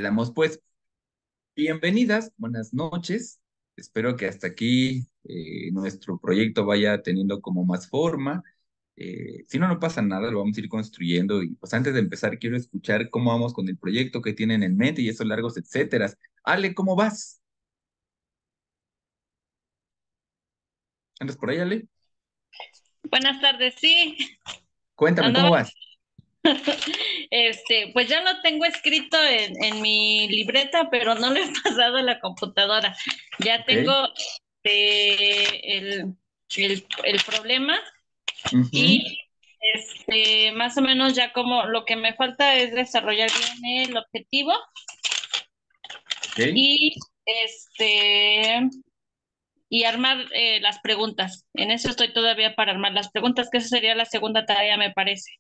Le damos pues bienvenidas, buenas noches. Espero que hasta aquí nuestro proyecto vaya teniendo como más forma. Si no, no pasa nada, lo vamos a ir construyendo. Y pues antes de empezar, quiero escuchar cómo vamos con el proyecto que tienen en mente y esos largos, etcétera. Ale, ¿cómo vas? ¿Andas por ahí, Ale? Buenas tardes, sí, Cuéntame, ¿cómo andaba, vas? pues ya lo tengo escrito en mi libreta, pero no lo he pasado a la computadora. Ya Ok. tengo el problema Ujú. y más o menos ya como lo que me falta es desarrollar bien el objetivo Ok. y y armar las preguntas. En eso estoy todavía para armar las preguntas, que esa sería la segunda tarea, me parece.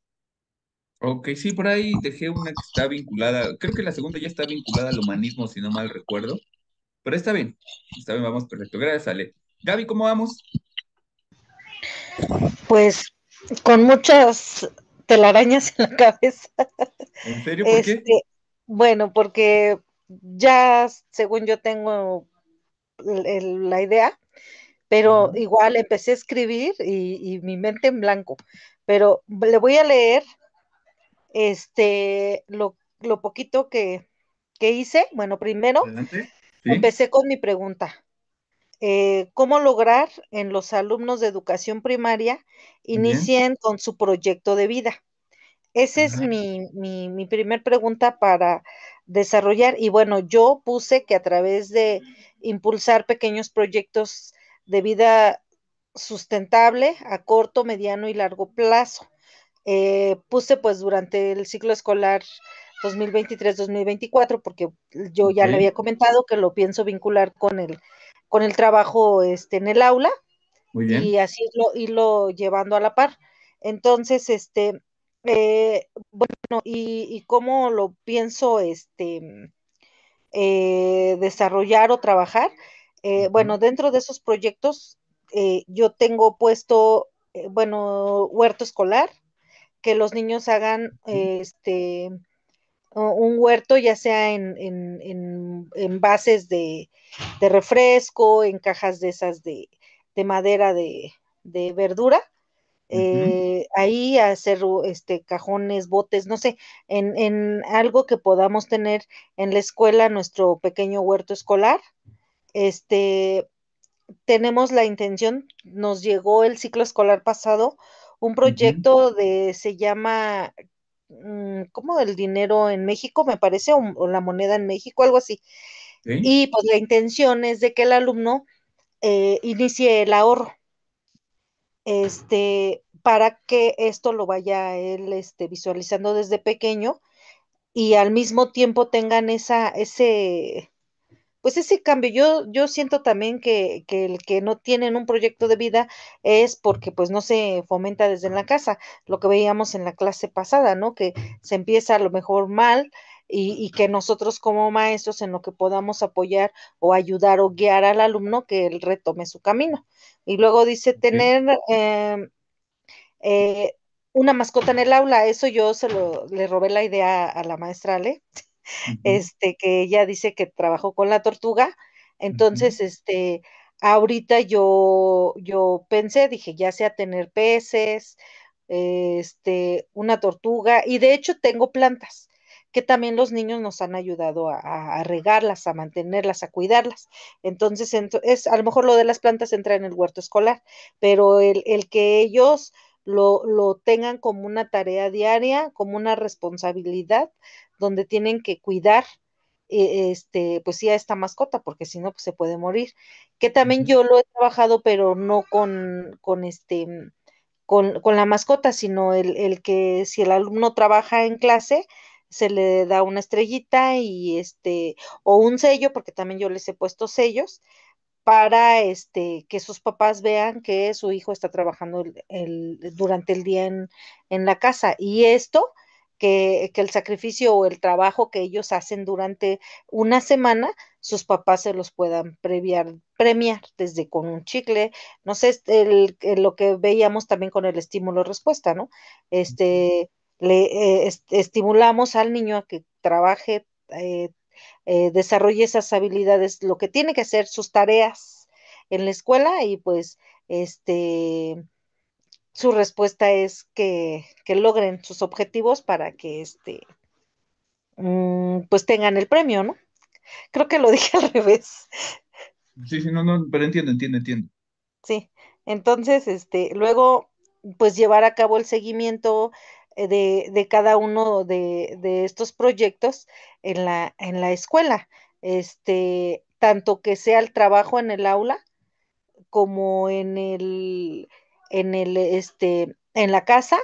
Ok, sí, por ahí dejé una que está vinculada, creo que la segunda ya está vinculada al humanismo, si no mal recuerdo, pero está bien, vamos, perfecto, gracias, Ale. Gaby, ¿cómo vamos? Pues con muchas telarañas en la cabeza. ¿En serio? ¿Por qué? Este, bueno, porque ya según yo tengo la idea, pero Ujú. igual empecé a escribir y mi mente en blanco. Pero le voy a leer lo poquito que hice. Bueno, primero Adelante. Sí. empecé con mi pregunta. ¿Cómo lograr en los alumnos de educación primaria Muy bien. inicien con su proyecto de vida? Esa es Ah, mi primer pregunta para desarrollar. Y bueno, yo puse que a través de impulsar pequeños proyectos de vida sustentable a corto, mediano y largo plazo. Puse pues durante el ciclo escolar 2023-2024, porque yo ok, ya le había comentado que lo pienso vincular con el trabajo en el aula muy bien. y así irlo llevando a la par. Entonces, bueno, y cómo lo pienso desarrollar o trabajar. Ujú. Bueno, dentro de esos proyectos, yo tengo puesto, bueno, huerto escolar, que los niños hagan un huerto, ya sea en bases de refresco, en cajas de esas de madera de verdura, Ujú. ahí hacer cajones, botes, no sé, en algo que podamos tener en la escuela, nuestro pequeño huerto escolar. Este, tenemos la intención, nos llegó el ciclo escolar pasado, un Ujú. proyecto se llama, ¿cómo el dinero en México, me parece, o la moneda en México, algo así. Ok. Y pues la intención es de que el alumno inicie el ahorro, para que esto lo vaya él visualizando desde pequeño y al mismo tiempo tengan pues ese cambio. Yo siento también que el que no tienen un proyecto de vida es porque pues no se fomenta desde en la casa, lo que veíamos en la clase pasada, ¿no? Que se empieza a lo mejor mal y que nosotros como maestros en lo que podamos apoyar o ayudar o guiar al alumno que él retome su camino. Y luego dice Ok. tener eh, una mascota en el aula. Eso yo le robé la idea a la maestra Ale, Ujú. que ella dice que trabajó con la tortuga. Ujú. Entonces, ahorita yo pensé, dije, ya sea tener peces, una tortuga, y de hecho tengo plantas que también los niños nos han ayudado a regarlas, a mantenerlas, a cuidarlas. Entonces, a lo mejor lo de las plantas entra en el huerto escolar, pero el que ellos lo tengan como una tarea diaria, como una responsabilidad, donde tienen que cuidar, pues sí, a esta mascota, porque si no, pues se puede morir. Que también Ujú. yo lo he trabajado, pero no con la mascota, sino el que si el alumno trabaja en clase, se le da una estrellita y o un sello, porque también yo les he puesto sellos para que sus papás vean que su hijo está trabajando durante el día en la casa. Y esto, que el sacrificio o el trabajo que ellos hacen durante una semana, sus papás se los puedan premiar desde con un chicle, no sé, lo que veíamos también con el estímulo-respuesta, ¿no? Este, estimulamos al niño a que trabaje. desarrolle esas habilidades, lo que tiene que hacer, sus tareas en la escuela y pues este, su respuesta es que logren sus objetivos para que pues tengan el premio, ¿no? Creo que lo dije al revés. Sí, sí, no, no, pero entiendo, entiendo, entiendo. Sí, entonces, luego, pues llevar a cabo el seguimiento de cada uno de estos proyectos en la escuela, tanto que sea el trabajo en el aula como en la casa.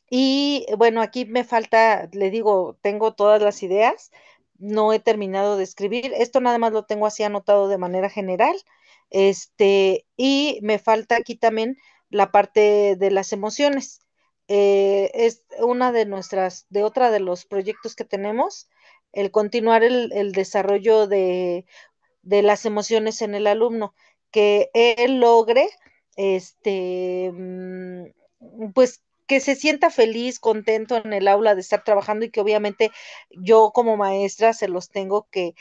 Y bueno, aquí me falta, le digo, tengo todas las ideas, no he terminado de escribir, esto nada más lo tengo así anotado de manera general, y me falta aquí también la parte de las emociones. Es una de de otra de los proyectos que tenemos, el continuar el desarrollo de las emociones en el alumno, que él logre, pues que se sienta feliz, contento en el aula de estar trabajando y que obviamente yo como maestra se los tengo que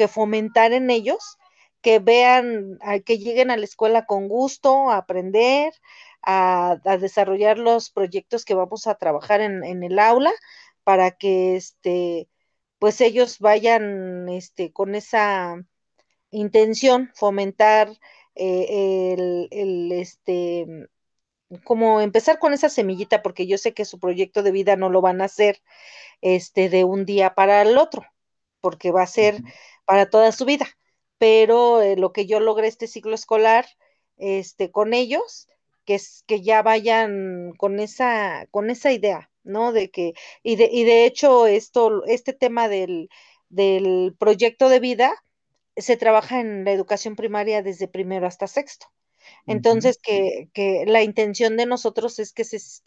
fomentar en ellos, que vean, que lleguen a la escuela con gusto, a aprender, a desarrollar los proyectos que vamos a trabajar en el aula para que pues ellos vayan con esa intención, fomentar como empezar con esa semillita, porque yo sé que su proyecto de vida no lo van a hacer de un día para el otro, porque va a ser Ujú. para toda su vida. Pero lo que yo logré este ciclo escolar, con ellos, que ya vayan con esa idea, ¿no? Y de hecho, este tema del proyecto de vida se trabaja en la educación primaria desde primero hasta sexto. Ujú. Entonces, que la intención de nosotros es que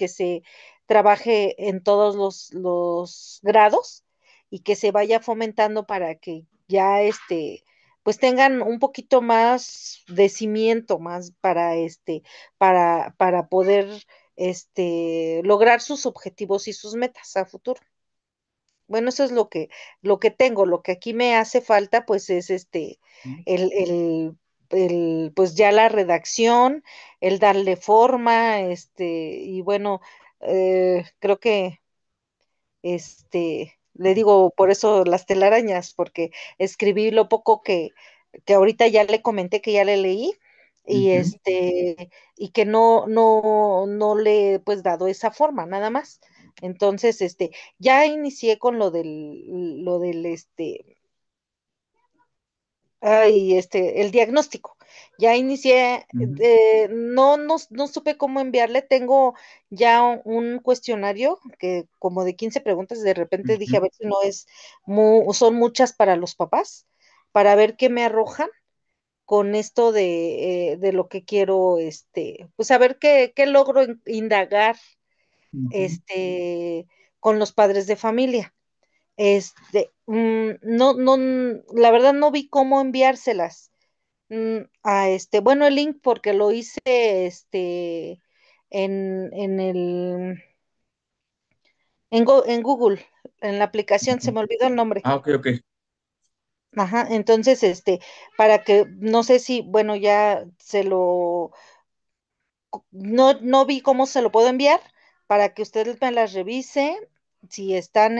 se trabaje en todos los grados y que se vaya fomentando para que ya pues tengan un poquito más de cimiento, más para poder lograr sus objetivos y sus metas a futuro. Bueno, eso es lo que tengo, lo que aquí me hace falta, pues es Sí. el, el, pues ya la redacción, el darle forma, y bueno, creo que, le digo por eso las telarañas, porque escribí lo poco que ahorita ya le comenté que ya le leí, y Ujú. y que no le he pues dado esa forma, nada más. Entonces, ya inicié con lo del el diagnóstico. Ya inicié, Ujú. no supe cómo enviarle, tengo ya un cuestionario que como de 15 preguntas, de repente dije a Ujú. ver si no son muchas para los papás, para ver qué me arrojan con esto de lo que quiero, pues a ver qué logro indagar, Ujú. este, con los padres de familia. La verdad no vi cómo enviárselas bueno, el link porque lo hice en en Google, en la aplicación, se Ujú. me olvidó el nombre. Ah, ok, ok. Ajá, entonces, para que, no sé si, bueno, ya no vi cómo se lo puedo enviar para que usted me las revise, si están,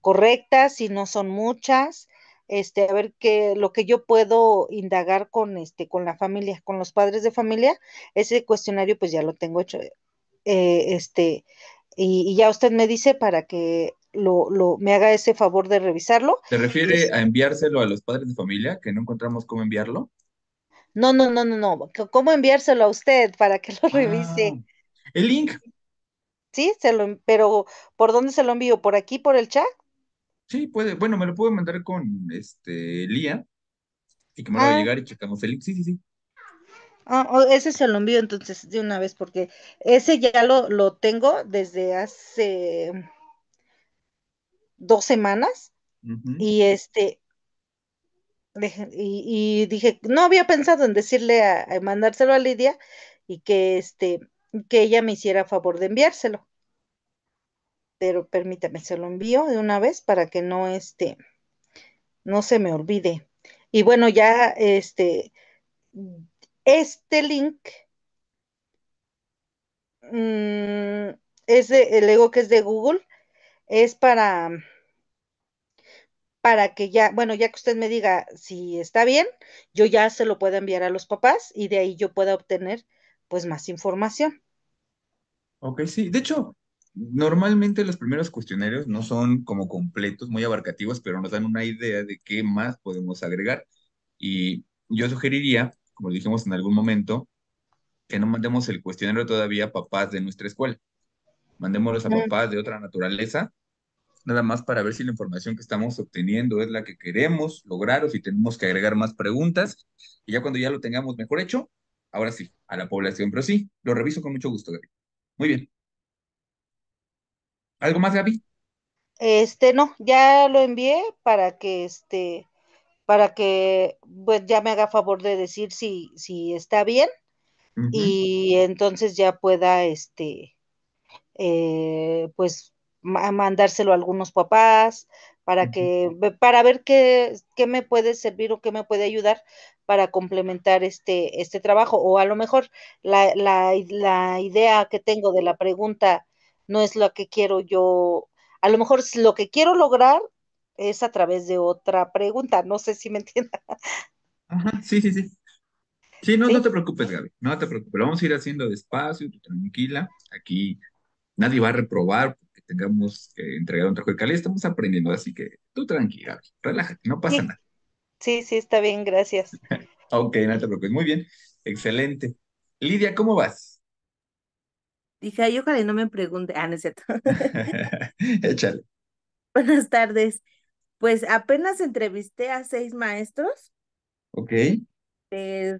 correctas, si no son muchas, a ver lo que yo puedo indagar con la familia, con los padres de familia, ese cuestionario pues ya lo tengo hecho, eh, este, y ya usted me dice para que me haga ese favor de revisarlo. ¿Se Y refiere a enviárselo a los padres de familia, que no encontramos cómo enviarlo? no, ¿cómo enviárselo a usted para que lo Ah, revise? el link. Sí, pero ¿por dónde se lo envío? ¿Por aquí, por el chat? Sí, puede. Bueno, me lo puedo mandar con Lía y que me lo haga Ah, llegar y checamos el link. Sí, sí, sí. ese se lo envío entonces de una vez, porque ese ya lo tengo desde hace 2 semanas Ujú. y y dije, no había pensado en decirle a mandárselo a Lidia y que ella me hiciera favor de enviárselo. pero permítame, se lo envío de una vez para que no, no se me olvide. Y bueno, ya, este link, mm, el ego que es de Google, es para que ya, bueno, ya que usted me diga si está bien, yo ya se lo pueda enviar a los papás y de ahí yo pueda obtener pues más información. Ok, sí. De hecho, normalmente los primeros cuestionarios no son como completos, muy abarcativos, pero nos dan una idea de qué más podemos agregar. Y yo sugeriría, como dijimos en algún momento, que no mandemos el cuestionario todavía a papás de nuestra escuela. Mandémoslos a Mm, papás de otra naturaleza, nada más para ver si la información que estamos obteniendo es la que queremos lograr o si tenemos que agregar más preguntas. Y ya cuando ya lo tengamos mejor hecho, ahora sí, a la población. Pero sí, lo reviso con mucho gusto, Gaby. Muy bien. ¿Algo más, Gaby? No, ya lo envié para que pues ya me haga favor de decir si está bien Ujú, y entonces ya pueda, pues mandárselo a algunos papás ujú. para ver qué me puede servir o qué me puede ayudar para complementar este trabajo. O a lo mejor la idea que tengo de la pregunta no es lo que quiero yo, a lo mejor lo que quiero lograr es a través de otra pregunta, no sé si me entiendan. Ajá, sí, sí, sí. Sí, no, Sí, no te preocupes, Gaby. No te preocupes. Lo vamos a ir haciendo despacio, tú tranquila. Aquí nadie va a reprobar porque tengamos que entregar un trabajo de calidad. Estamos aprendiendo, así que tú tranquila, Gaby. Relájate, no pasa sí, nada. sí, está bien, gracias. Ok, no te preocupes. Muy bien. Excelente. Lidia, ¿cómo vas? Dije, ay, ojalá y no me pregunte. Ah, no es cierto. Échale. Buenas tardes. Pues apenas entrevisté a 6 maestros. Ok. eh,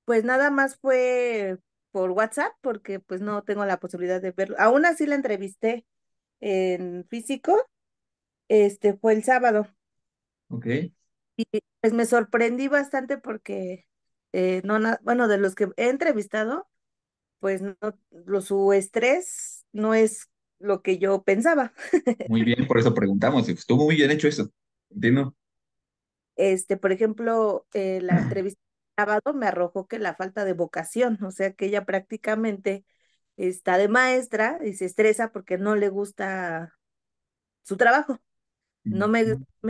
pues nada más fue por WhatsApp porque pues no tengo la posibilidad de verlo. Aún así la entrevisté en físico. Fue el sábado. Ok. Y pues me sorprendí bastante porque no, bueno, de los que he entrevistado, pues no, su estrés no es lo que yo pensaba. Muy bien, por eso preguntamos. Estuvo muy bien hecho eso. Entiendo. Por ejemplo, la entrevista del sábado me arrojó que la falta de vocación, o sea que ella prácticamente está de maestra y se estresa porque no le gusta su trabajo. No me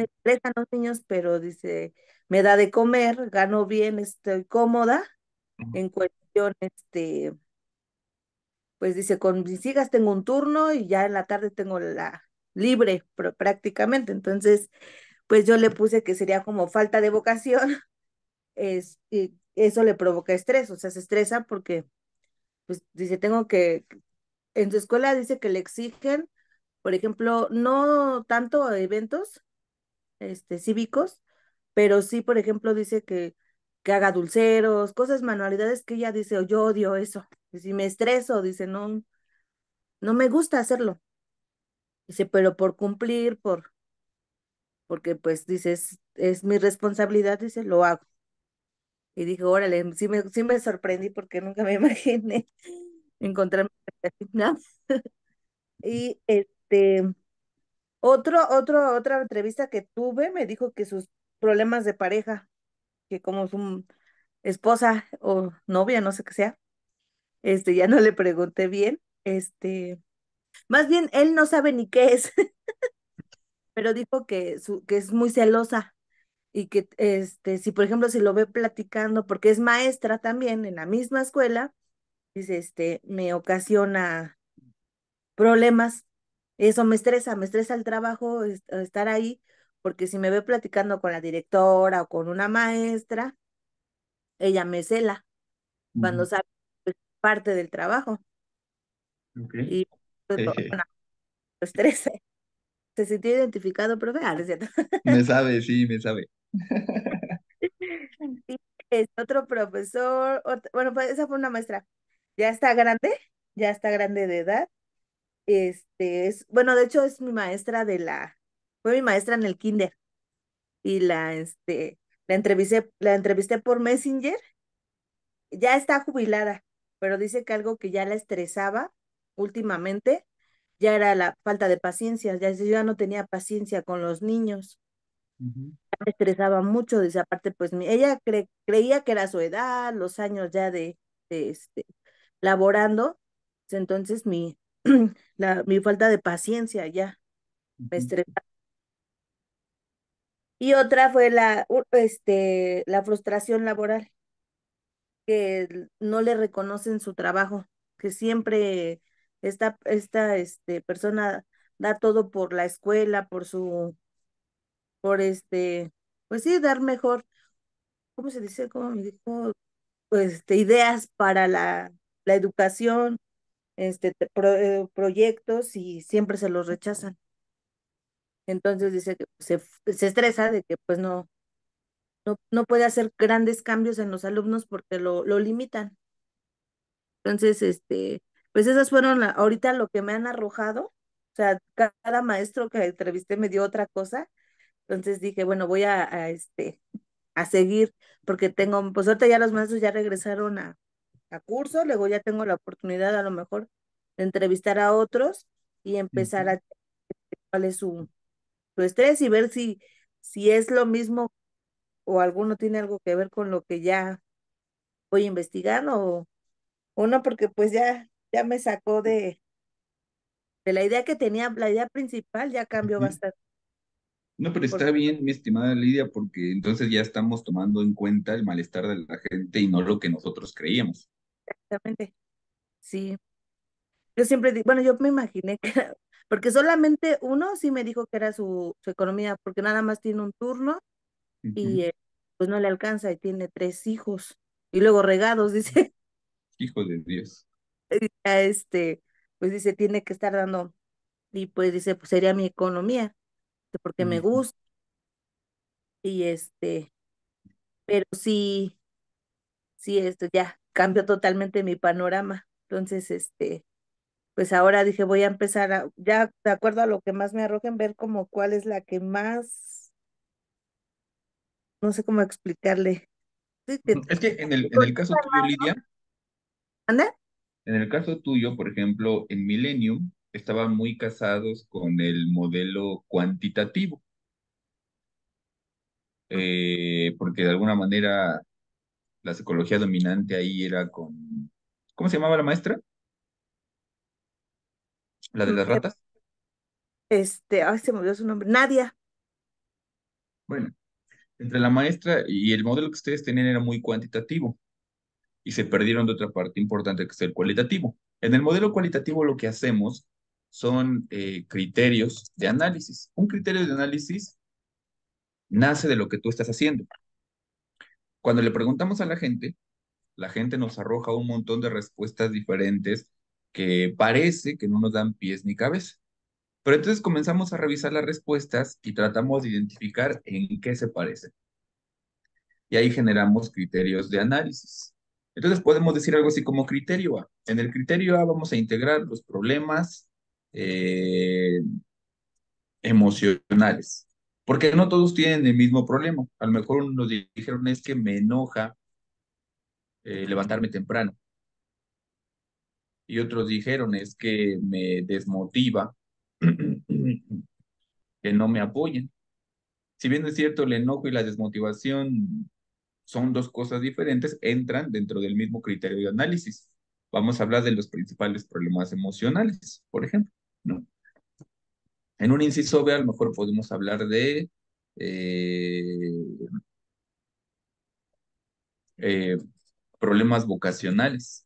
estresan los niños, pero dice, me da de comer, gano bien, estoy cómoda en cuestión, pues dice, con mis hijas tengo un turno y ya en la tarde tengo la libre prácticamente. Entonces, pues yo le puse que sería como falta de vocación. Y eso le provoca estrés, o sea, se estresa porque, pues, dice, en su escuela dice que le exigen, por ejemplo, no tanto eventos, cívicos, pero sí, por ejemplo, dice que haga dulceros, cosas, manualidades que ella dice, "Oh, yo odio eso, y si me estreso, dice, no, no me gusta hacerlo, dice, pero por cumplir, porque pues dice, es mi responsabilidad, dice, lo hago. Y dije, órale, sí me sorprendí porque nunca me imaginé encontrarme así, ¿no? Y otra entrevista que tuve me dijo que sus problemas de pareja, que como su esposa o novia, no sé qué sea, ya no le pregunté bien, más bien él no sabe ni qué es, pero dijo que es muy celosa y que, si por ejemplo, si lo ve platicando, porque es maestra también en la misma escuela, dice, me ocasiona problemas. Eso me estresa el trabajo, estar ahí, porque si me ve platicando con la directora o con una maestra, ella me cela cuando Ujú. sabe que es parte del trabajo Ok. y pues, bueno, lo estresa. Se sintió identificado, profe. Ah, no es cierto. Me sabe, sí, me sabe. Y otro profesor, bueno, pues esa fue una maestra, ya está grande de edad. Bueno, de hecho es mi maestra fue mi maestra en el kinder y la entrevisté por Messenger. Ya está jubilada, pero dice que algo que ya la estresaba últimamente ya era la falta de paciencia, ya yo ya no tenía paciencia con los niños, Ujú, me estresaba mucho, dice, aparte, pues ella creía que era su edad, los años ya de laborando, entonces mi falta de paciencia ya me ujú, estresaba. Y otra fue la frustración laboral, que no le reconocen su trabajo, que siempre esta persona da todo por la escuela, por pues sí, dar mejor, ¿cómo se dice? ¿Cómo me dijo? Pues ideas para la educación, proyectos y siempre se los rechazan. Entonces dice que se estresa de que pues no puede hacer grandes cambios en los alumnos porque lo limitan. Entonces, pues esas fueron ahorita lo que me han arrojado. O sea, cada maestro que entrevisté me dio otra cosa. Entonces dije, bueno, voy a seguir, porque pues ahorita ya los maestros ya regresaron a curso, luego ya tengo la oportunidad a lo mejor de entrevistar a otros y empezar ujú. a cuál es su estrés y ver si es lo mismo o alguno tiene algo que ver con lo que ya voy investigando o no, porque pues ya me sacó de la idea que tenía, la idea principal ya cambió Ujú. bastante. No, pero Porque está bien, mi estimada Lidia, porque entonces ya estamos tomando en cuenta el malestar de la gente y no lo que nosotros creíamos. exactamente, sí. Yo siempre digo, bueno, yo me imaginé que porque solamente uno sí me dijo que era su economía, porque nada más tiene un turno y Ujú. pues no le alcanza y tiene 3 hijos y luego regados, dice, Hijo de Dios. y ya pues dice, tiene que estar dando, y pues dice, pues sería mi economía, porque me Ujú. gusta, y pero sí, esto ya cambió totalmente mi panorama. Entonces, pues ahora dije, voy a empezar ya de acuerdo a lo que más me arrojen, ver como cuál es la que más, no sé cómo explicarle. Sí, Es que en el caso tuyo, Lidia, ¿Anda? en el caso tuyo, por ejemplo, en Millennium estaban muy casados con el modelo cuantitativo, porque de alguna manera la psicología dominante ahí era con, ¿cómo se llamaba la maestra? ¿La de Mm, las ratas? Ay, se me olvidó su nombre, Nadia. Bueno, entre la maestra y el modelo que ustedes tenían era muy cuantitativo y se perdieron de otra parte importante que es el cualitativo. En el modelo cualitativo lo que hacemos son criterios de análisis. Un criterio de análisis nace de lo que tú estás haciendo. Cuando le preguntamos a la gente nos arroja un montón de respuestas diferentes que parece que no nos dan pies ni cabeza. Pero entonces comenzamos a revisar las respuestas y tratamos de identificar en qué se parecen. Y ahí generamos criterios de análisis. Entonces podemos decir algo así como criterio A. En el criterio A vamos a integrar los problemas eh, emocionales, porque no todos tienen el mismo problema. A lo mejor unos dijeron es que me enoja levantarme temprano y otros dijeron es que me desmotiva que no me apoyen. Si bien es cierto, el enojo y la desmotivación son dos cosas diferentes, entran dentro del mismo criterio de análisis. Vamos a hablar de los principales problemas emocionales, por ejemplo, ¿no? En un inciso B, a lo mejor podemos hablar de eh, eh, problemas vocacionales.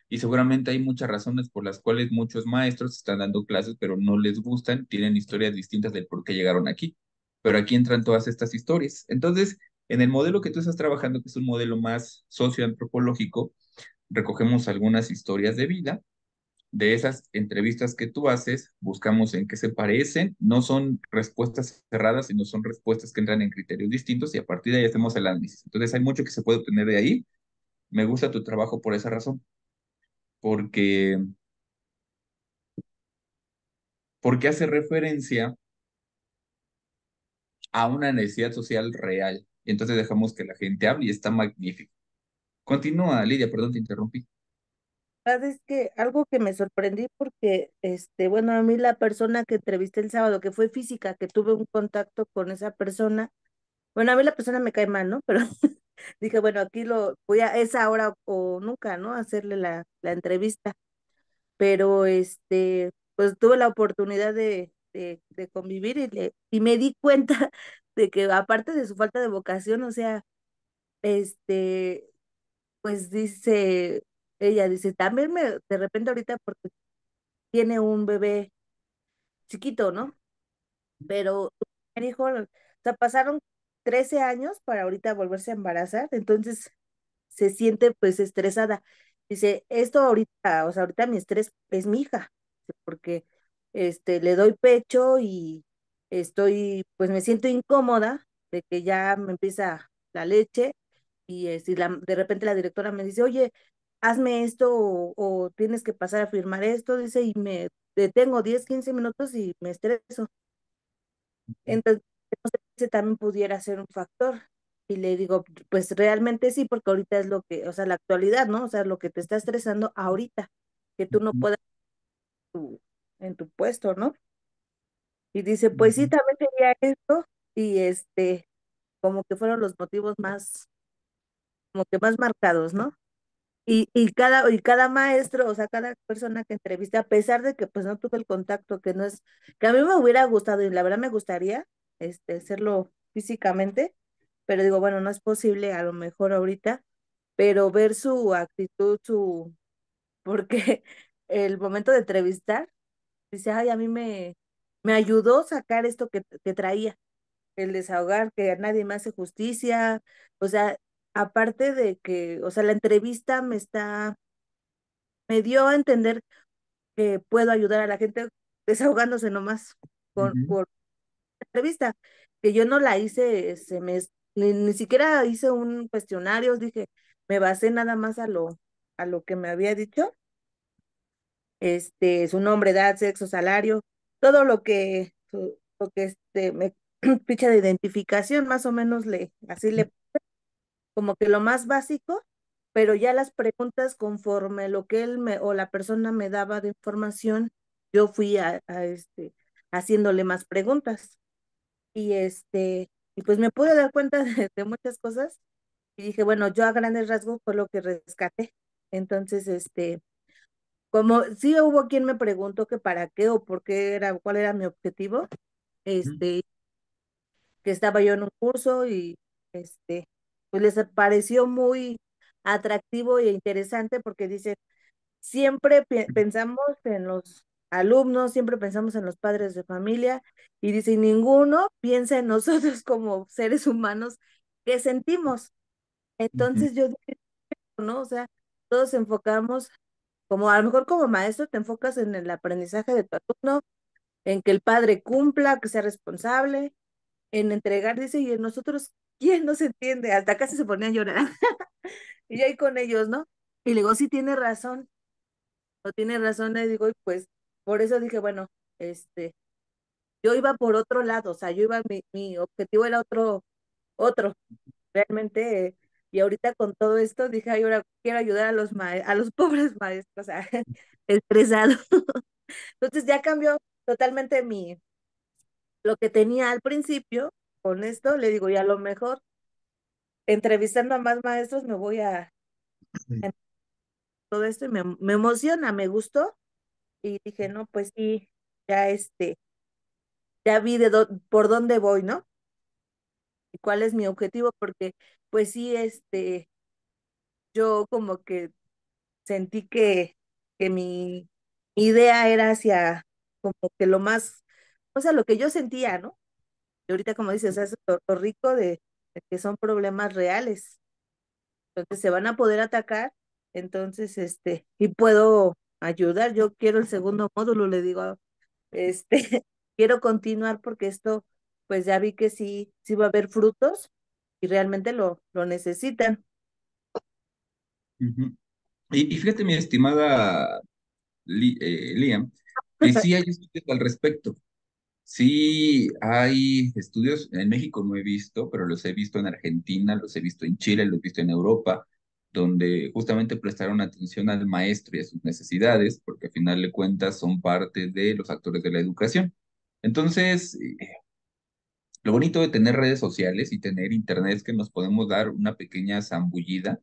Y seguramente hay muchas razones por las cuales muchos maestros están dando clases, pero no les gustan, tienen historias distintas del por qué llegaron aquí. Pero aquí entran todas estas historias. Entonces, en el modelo que tú estás trabajando, que es un modelo más socioantropológico, recogemos algunas historias de vida. De esas entrevistas que tú haces, buscamos en qué se parecen. No son respuestas cerradas, sino son respuestas que entran en criterios distintos y a partir de ahí hacemos el análisis. Entonces, hay mucho que se puede obtener de ahí. Me gusta tu trabajo por esa razón, porque, porque hace referencia a una necesidad social real. Y entonces dejamos que la gente hable y está magnífico. Continúa, Lidia, perdón, te interrumpí. verdad es que algo que me sorprendí porque, bueno, a mí la persona que entrevisté el sábado, que fue física, que tuve un contacto con esa persona, bueno, a mí la persona me cae mal, ¿no? Pero dije, bueno, aquí lo voy a, es ahora o nunca, ¿no? Hacerle la entrevista. Pero, pues tuve la oportunidad de convivir y me di cuenta de que aparte de su falta de vocación, o sea, este, pues ella dice, también de repente ahorita porque tiene un bebé chiquito, ¿no? Pero me dijo, o sea, pasaron 13 años para ahorita volverse a embarazar, entonces se siente pues estresada. Dice, esto ahorita, o sea, ahorita mi estrés es mi hija, porque le doy pecho y pues me siento incómoda de que ya me empieza la leche y de repente la directora me dice, oye, hazme esto o tienes que pasar a firmar esto, dice, y me detengo 10 15 minutos y me estreso. Entonces, no sé si ese también pudiera ser un factor. Y le digo, pues realmente sí, porque ahorita es lo que, o sea, la actualidad, ¿no? O sea, lo que te está estresando ahorita, que tú no puedas en tu puesto, ¿no? Y dice, pues sí, Ujú, también sería esto, y como que fueron los motivos más, como que más marcados, ¿no? Y cada maestro, o sea, cada persona que entrevisté, a pesar de que pues no tuve el contacto, que no es, que a mí me hubiera gustado y la verdad me gustaría, hacerlo físicamente, pero digo, bueno, no es posible a lo mejor ahorita, pero ver su actitud, porque el momento de entrevistar, dice, ay, a mí me ayudó a sacar esto que traía, el desahogar, que a nadie me hace justicia, o sea, aparte de que, o sea, la entrevista me dio a entender que puedo ayudar a la gente desahogándose nomás ujú, por entrevista, que yo no la hice, ni siquiera hice un cuestionario, dije, me basé nada más a lo que me había dicho, su nombre, edad, sexo, salario, todo lo que ficha de identificación, más o menos así le como que lo más básico, pero ya las preguntas conforme lo que o la persona me daba de información, yo fui haciéndole más preguntas y pues me pude dar cuenta de muchas cosas y dije, bueno, yo a grandes rasgos fue lo que rescaté. Entonces, como sí hubo quien me preguntó que para qué o por qué cuál era mi objetivo, ujú, este, que estaba yo en un curso y pues les pareció muy atractivo e interesante porque dice, siempre pensamos en los alumnos, siempre pensamos en los padres de familia y dice, y ninguno piensa en nosotros como seres humanos que sentimos. ujú, Entonces yo dije, ¿no? O sea, todos enfocamos, como a lo mejor como maestro te enfocas en el aprendizaje de tu alumno, en que el padre cumpla, que sea responsable, en entregar, dice, y en nosotros, ¿quién no se entiende? Hasta casi se ponía a llorar. Y yo ahí con ellos, ¿no? Y le digo, sí, tiene razón, o tiene razón, le digo, y pues por eso dije, bueno, yo iba por otro lado, o sea, mi objetivo era otro, realmente, y ahorita con todo esto dije, ay, ahora quiero ayudar a los pobres maestros, o sea, estresados. Entonces ya cambió totalmente lo que tenía al principio, con esto, le digo, y a lo mejor entrevistando a más maestros me voy a todo esto y me emociona, me gustó y dije, no, pues sí, ya ya vi por dónde voy, ¿no? Y cuál es mi objetivo, porque pues sí, yo como que sentí que mi idea era hacia como que lo más, o sea, lo que yo sentía, ¿no? Y ahorita como dices, o sea, es lo rico de que son problemas reales. Entonces se van a poder atacar, entonces, y puedo ayudar. Yo quiero el segundo módulo, le digo, este, quiero continuar porque esto, pues ya vi que sí va a haber frutos y realmente lo necesitan. ujú. Y fíjate, mi estimada Liam, que sí hay estudios al respecto. Sí hay estudios, en México no he visto, pero los he visto en Argentina, los he visto en Chile, los he visto en Europa, donde justamente prestaron atención al maestro y a sus necesidades, porque al final de cuentas son parte de los actores de la educación. Entonces, lo bonito de tener redes sociales y tener internet es que nos podemos dar una pequeña zambullida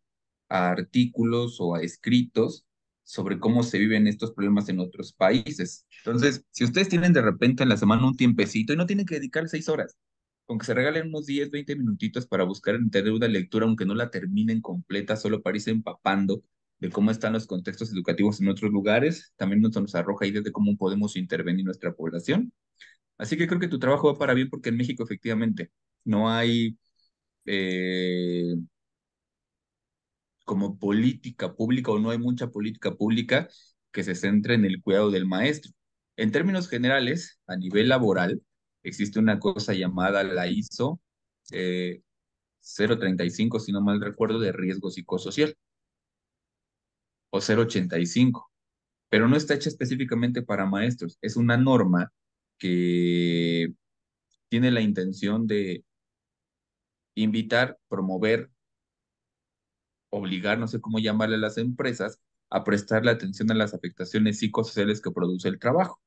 a artículos o a escritos sobre cómo se viven estos problemas en otros países. Entonces, si ustedes tienen de repente en la semana un tiempecito y no tienen que dedicar 6 horas, con que se regalen unos 10, 20 minutitos para buscar en internet una lectura, aunque no la terminen completa, solo para irse empapando de cómo están los contextos educativos en otros lugares, también nos arroja ideas de cómo podemos intervenir en nuestra población. Así que creo que tu trabajo va para bien porque en México efectivamente no hay eh, como política pública o no hay mucha política pública que se centre en el cuidado del maestro. En términos generales, a nivel laboral, existe una cosa llamada la ISO 035, si no mal recuerdo, de riesgo psicosocial, o 085, pero no está hecha específicamente para maestros. Es una norma que tiene la intención de invitar, promover, obligar, no sé cómo llamarle a las empresas, a prestarle atención a las afectaciones psicosociales que produce el trabajo.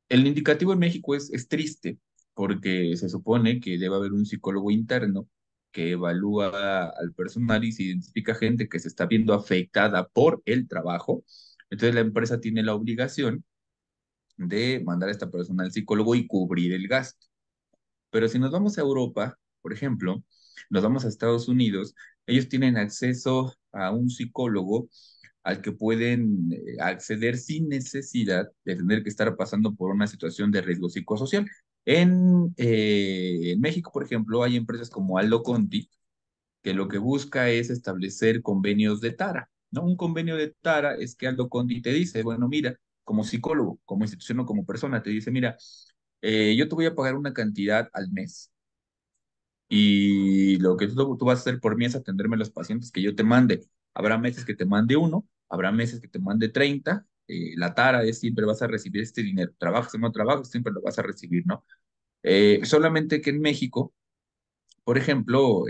El indicativo en México es triste porque se supone que debe haber un psicólogo interno que evalúa al personal y se identifica gente que se está viendo afectada por el trabajo. Entonces la empresa tiene la obligación de mandar a esta persona al psicólogo y cubrir el gasto. Pero si nos vamos a Europa, por ejemplo, nos vamos a Estados Unidos, ellos tienen acceso a un psicólogo al que pueden acceder sin necesidad de tener que estar pasando por una situación de riesgo psicosocial. En México, por ejemplo, hay empresas como Aldo Conti, que lo que busca es establecer convenios de tara, ¿no? Un convenio de tara es que Aldo Conti te dice, bueno, mira, como psicólogo, como institución o como persona, te dice, mira, yo te voy a pagar una cantidad al mes y lo que tú vas a hacer por mí es atenderme a los pacientes que yo te mande. Habrá meses que te mande uno, habrá meses que te mande 30. La tara es siempre vas a recibir este dinero. Trabajas o no trabajas, siempre lo vas a recibir, ¿no? Solamente que en México, por ejemplo,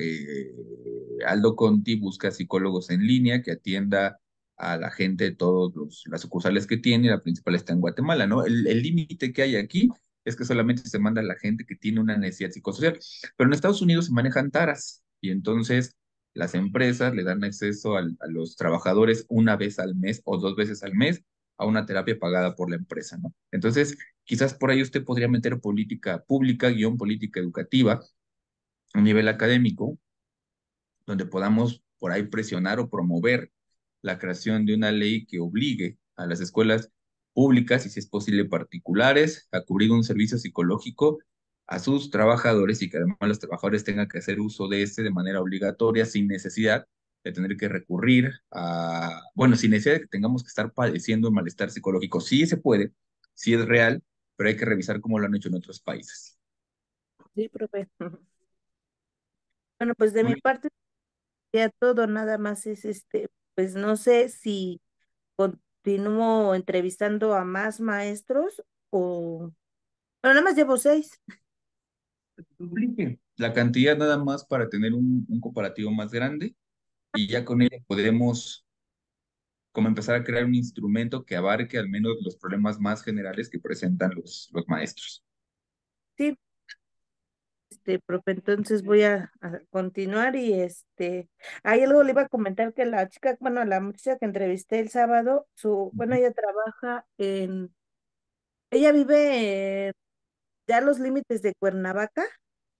Aldo Conti busca psicólogos en línea que atienda a la gente de todas las sucursales que tiene, la principal está en Guatemala, ¿no? El límite que hay aquí es que solamente se manda a la gente que tiene una necesidad psicosocial, pero en Estados Unidos se manejan taras y entonces las empresas le dan acceso a los trabajadores una vez al mes o 2 veces al mes a una terapia pagada por la empresa, ¿no? Entonces, quizás por ahí usted podría meter política pública, guión política educativa, a nivel académico, donde podamos por ahí presionar o promover la creación de una ley que obligue a las escuelas públicas y si es posible particulares a cubrir un servicio psicológico a sus trabajadores y que además los trabajadores tengan que hacer uso de este de manera obligatoria sin necesidad de tener que recurrir a, bueno, sin necesidad de que tengamos que estar padeciendo un malestar psicológico. Sí se puede, sí es real, pero hay que revisar cómo lo han hecho en otros países. Sí, profe. Bueno, pues de Muy mi bien. parte ya todo, nada más es pues no sé si continúo entrevistando a más maestros o, bueno, nada más llevo 6. Duplique la cantidad nada más para tener un comparativo más grande y ya con ella podremos como empezar a crear un instrumento que abarque al menos los problemas más generales que presentan los maestros. Sí, profe, entonces voy a continuar y hay algo le iba a comentar que la chica, bueno, la muchacha que entrevisté el sábado, bueno, Ujú, ella trabaja ella vive ya a los límites de Cuernavaca,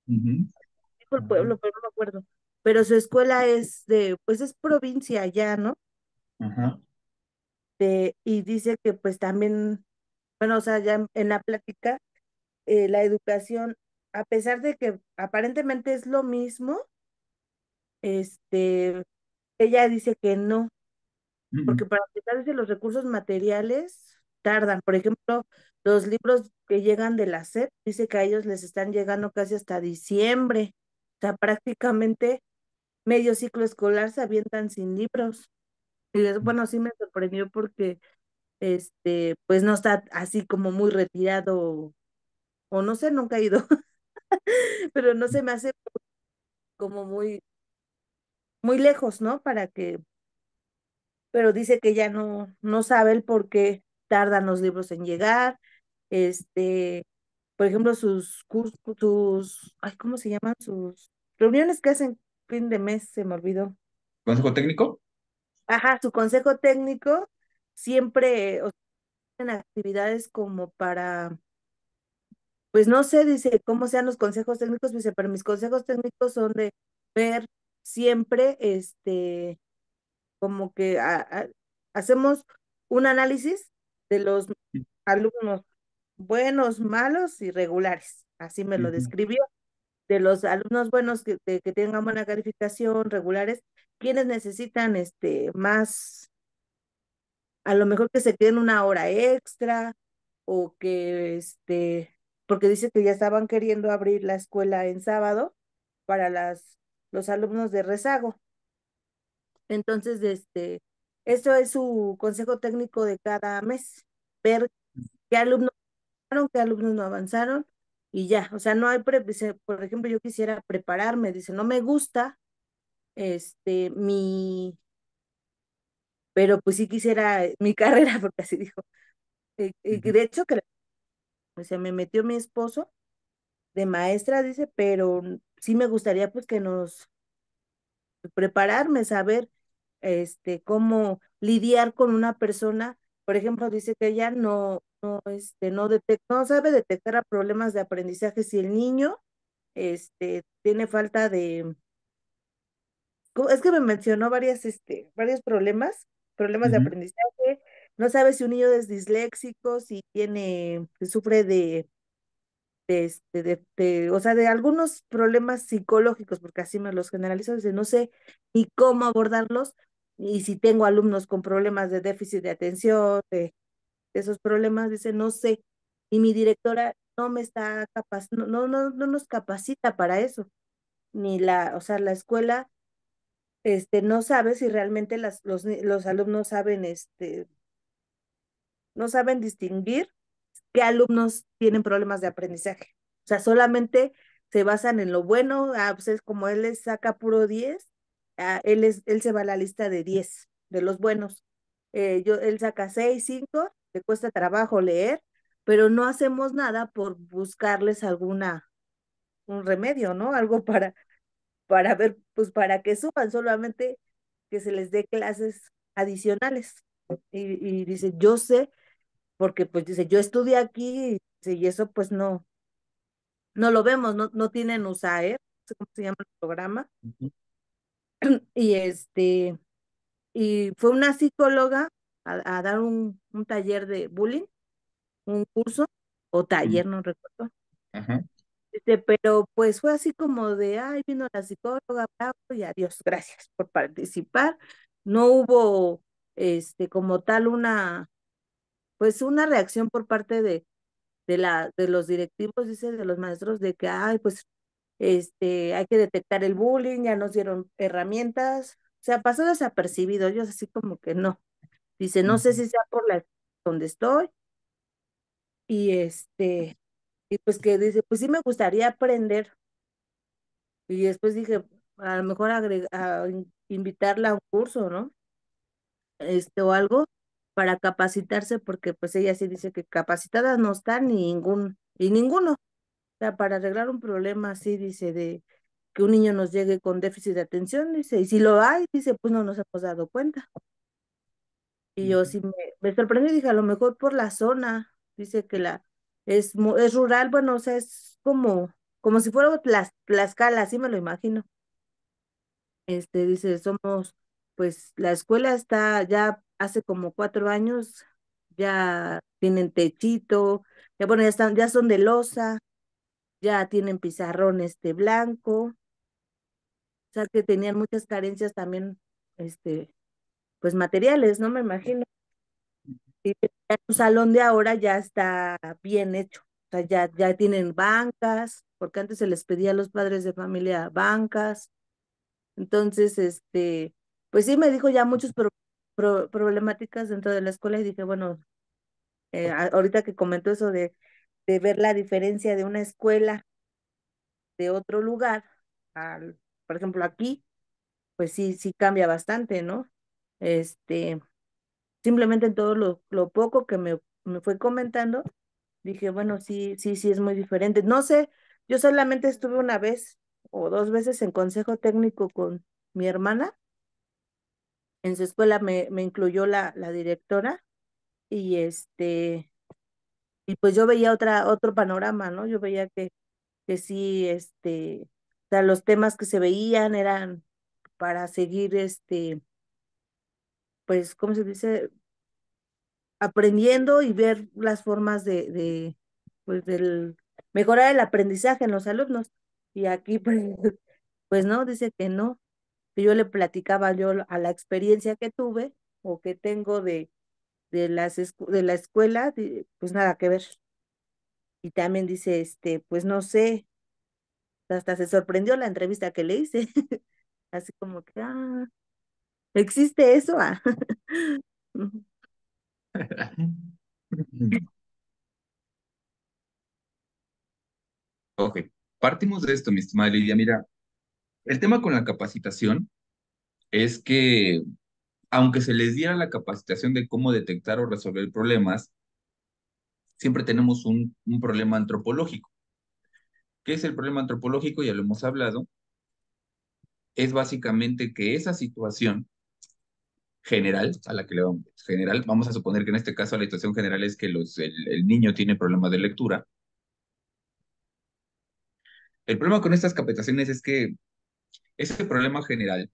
ujú, dijo el pueblo, pero no me acuerdo, pero su escuela pues es provincia ya, ¿no? ajá, Y dice que pues también, bueno, o sea, ya en la plática, la educación, a pesar de que aparentemente es lo mismo, este, ella dice que no, ujú, porque para empezar dice los recursos materiales tardan. Por ejemplo, los libros que llegan de la SEP, dice que a ellos les están llegando casi hasta diciembre. O sea, prácticamente medio ciclo escolar se avientan sin libros. Y bueno, sí me sorprendió porque pues no está así como muy retirado, o no sé, nunca he ido, pero no se me hace como muy, muy lejos, ¿no? Pero dice que ya no sabe el por qué tardan los libros en llegar, este, por ejemplo, sus cursos, ay, ¿cómo se llaman? Sus reuniones que hacen fin de mes, se me olvidó. ¿Consejo técnico? Ajá, su consejo técnico siempre, o sea, hacen actividades como para, pues no sé, dice, cómo sean los consejos técnicos, dice, pero mis consejos técnicos son de ver siempre, como que hacemos un análisis de los alumnos buenos, malos y regulares. Así me lo Ujú, describió. De los alumnos buenos que tengan buena calificación, regulares, quienes necesitan más, a lo mejor que se queden una hora extra o que porque dice que ya estaban queriendo abrir la escuela en sábado para los alumnos de rezago. Entonces, eso es su consejo técnico de cada mes, ver qué alumnos avanzaron, qué alumnos no avanzaron y ya, o sea, no hay, dice, por ejemplo, yo quisiera prepararme, dice, no me gusta, este, mi, pero pues sí quisiera mi carrera, porque así dijo, y ujú, de hecho que, o sea, me metió mi esposo de maestra, dice, pero sí me gustaría pues que nos prepararme, saber cómo lidiar con una persona. Por ejemplo, dice que ella no sabe detectar a problemas de aprendizaje si el niño tiene falta de, es que me mencionó varios problemas de ujú, aprendizaje. No sabe si un niño es disléxico, si sufre o sea, de algunos problemas psicológicos, porque así me los generalizo, dice, no sé ni cómo abordarlos, y si tengo alumnos con problemas de déficit de atención, de esos problemas, dice, no sé, y mi directora no me está no nos capacita para eso, o sea, la escuela, no sabe si realmente los alumnos saben, no saben distinguir qué alumnos tienen problemas de aprendizaje. O sea, solamente se basan en lo bueno. Pues es como él les saca puro 10, él se va a la lista de 10 de los buenos. Él saca 6 5, le cuesta trabajo leer, pero no hacemos nada por buscarles un remedio, ¿no? Algo para ver, pues para que suban, solamente que se les dé clases adicionales. Y dice, yo sé porque pues dice, yo estudié aquí y eso pues no lo vemos, no tienen USAER, no sé cómo se llama el programa, ujú, y y fue una psicóloga a dar un taller de bullying, un curso o ujú, taller, no recuerdo. ajá, Pero pues fue así como de, ay, vino la psicóloga, bravo, y adiós, gracias por participar. No hubo, como tal pues una reacción por parte de los directivos, dice, de los maestros, de que, ay, pues, hay que detectar el bullying, ya nos dieron herramientas, o sea, pasó desapercibido, ellos así como que no. Dice, no sé ujú, si sea por la donde estoy, y y pues que dice, pues sí me gustaría aprender, y después dije, a lo mejor invitarla a un curso, ¿no? O algo para capacitarse, porque pues ella sí dice que capacitadas no están y ninguno. Sea, para arreglar un problema así, dice, de que un niño nos llegue con déficit de atención, dice, y si lo hay, dice, pues no nos hemos dado cuenta. Y yo ujú, sí me sorprendí, dije, a lo mejor por la zona, dice que es rural, bueno, o sea, es como si fuera Tlaxcala, así me lo imagino. Dice, pues la escuela está ya hace como 4 años, ya tienen techito, ya bueno, ya son de losa, ya tienen pizarrón blanco, o sea que tenían muchas carencias también, pues materiales, ¿no? Me imagino. Y ya su salón de ahora ya está bien hecho, o sea, ya tienen bancas, porque antes se les pedía a los padres de familia bancas. Entonces, pues sí me dijo ya muchas problemáticas dentro de la escuela y dije, bueno, ahorita que comentó eso de ver la diferencia de una escuela de otro lugar, por ejemplo, aquí. pues sí, sí cambia bastante, ¿no? Este, simplemente en todo lo poco que me fue comentando, dije, bueno, sí, sí, sí es muy diferente. No sé, yo solamente estuve una vez o dos veces en consejo técnico con mi hermana. En su escuela me incluyó la directora y y pues yo veía otro panorama, ¿no? Yo veía que sí, o sea, los temas que se veían eran para seguir, pues, ¿cómo se dice? Aprendiendo y ver las formas pues, del mejorar el aprendizaje en los alumnos. Y aquí, pues, pues no, dice que no. Que yo le platicaba yo a la experiencia que tuve o que tengo de la escuela, pues nada que ver. Y también dice, pues no sé, hasta se sorprendió la entrevista que le hice. Así como que, ¿existe eso? Ah. Ujú. Ok, partimos de esto, mi estimada Lidia. Mira, el tema con la capacitación es que, aunque se les diera la capacitación de cómo detectar o resolver problemas, siempre tenemos un problema antropológico. ¿Qué es el problema antropológico? Ya lo hemos hablado. Es básicamente que esa situación general, a la que le vamos, general, vamos a suponer que en este caso la situación general es que el niño tiene problemas de lectura. El problema con estas capacitaciones es que ese problema general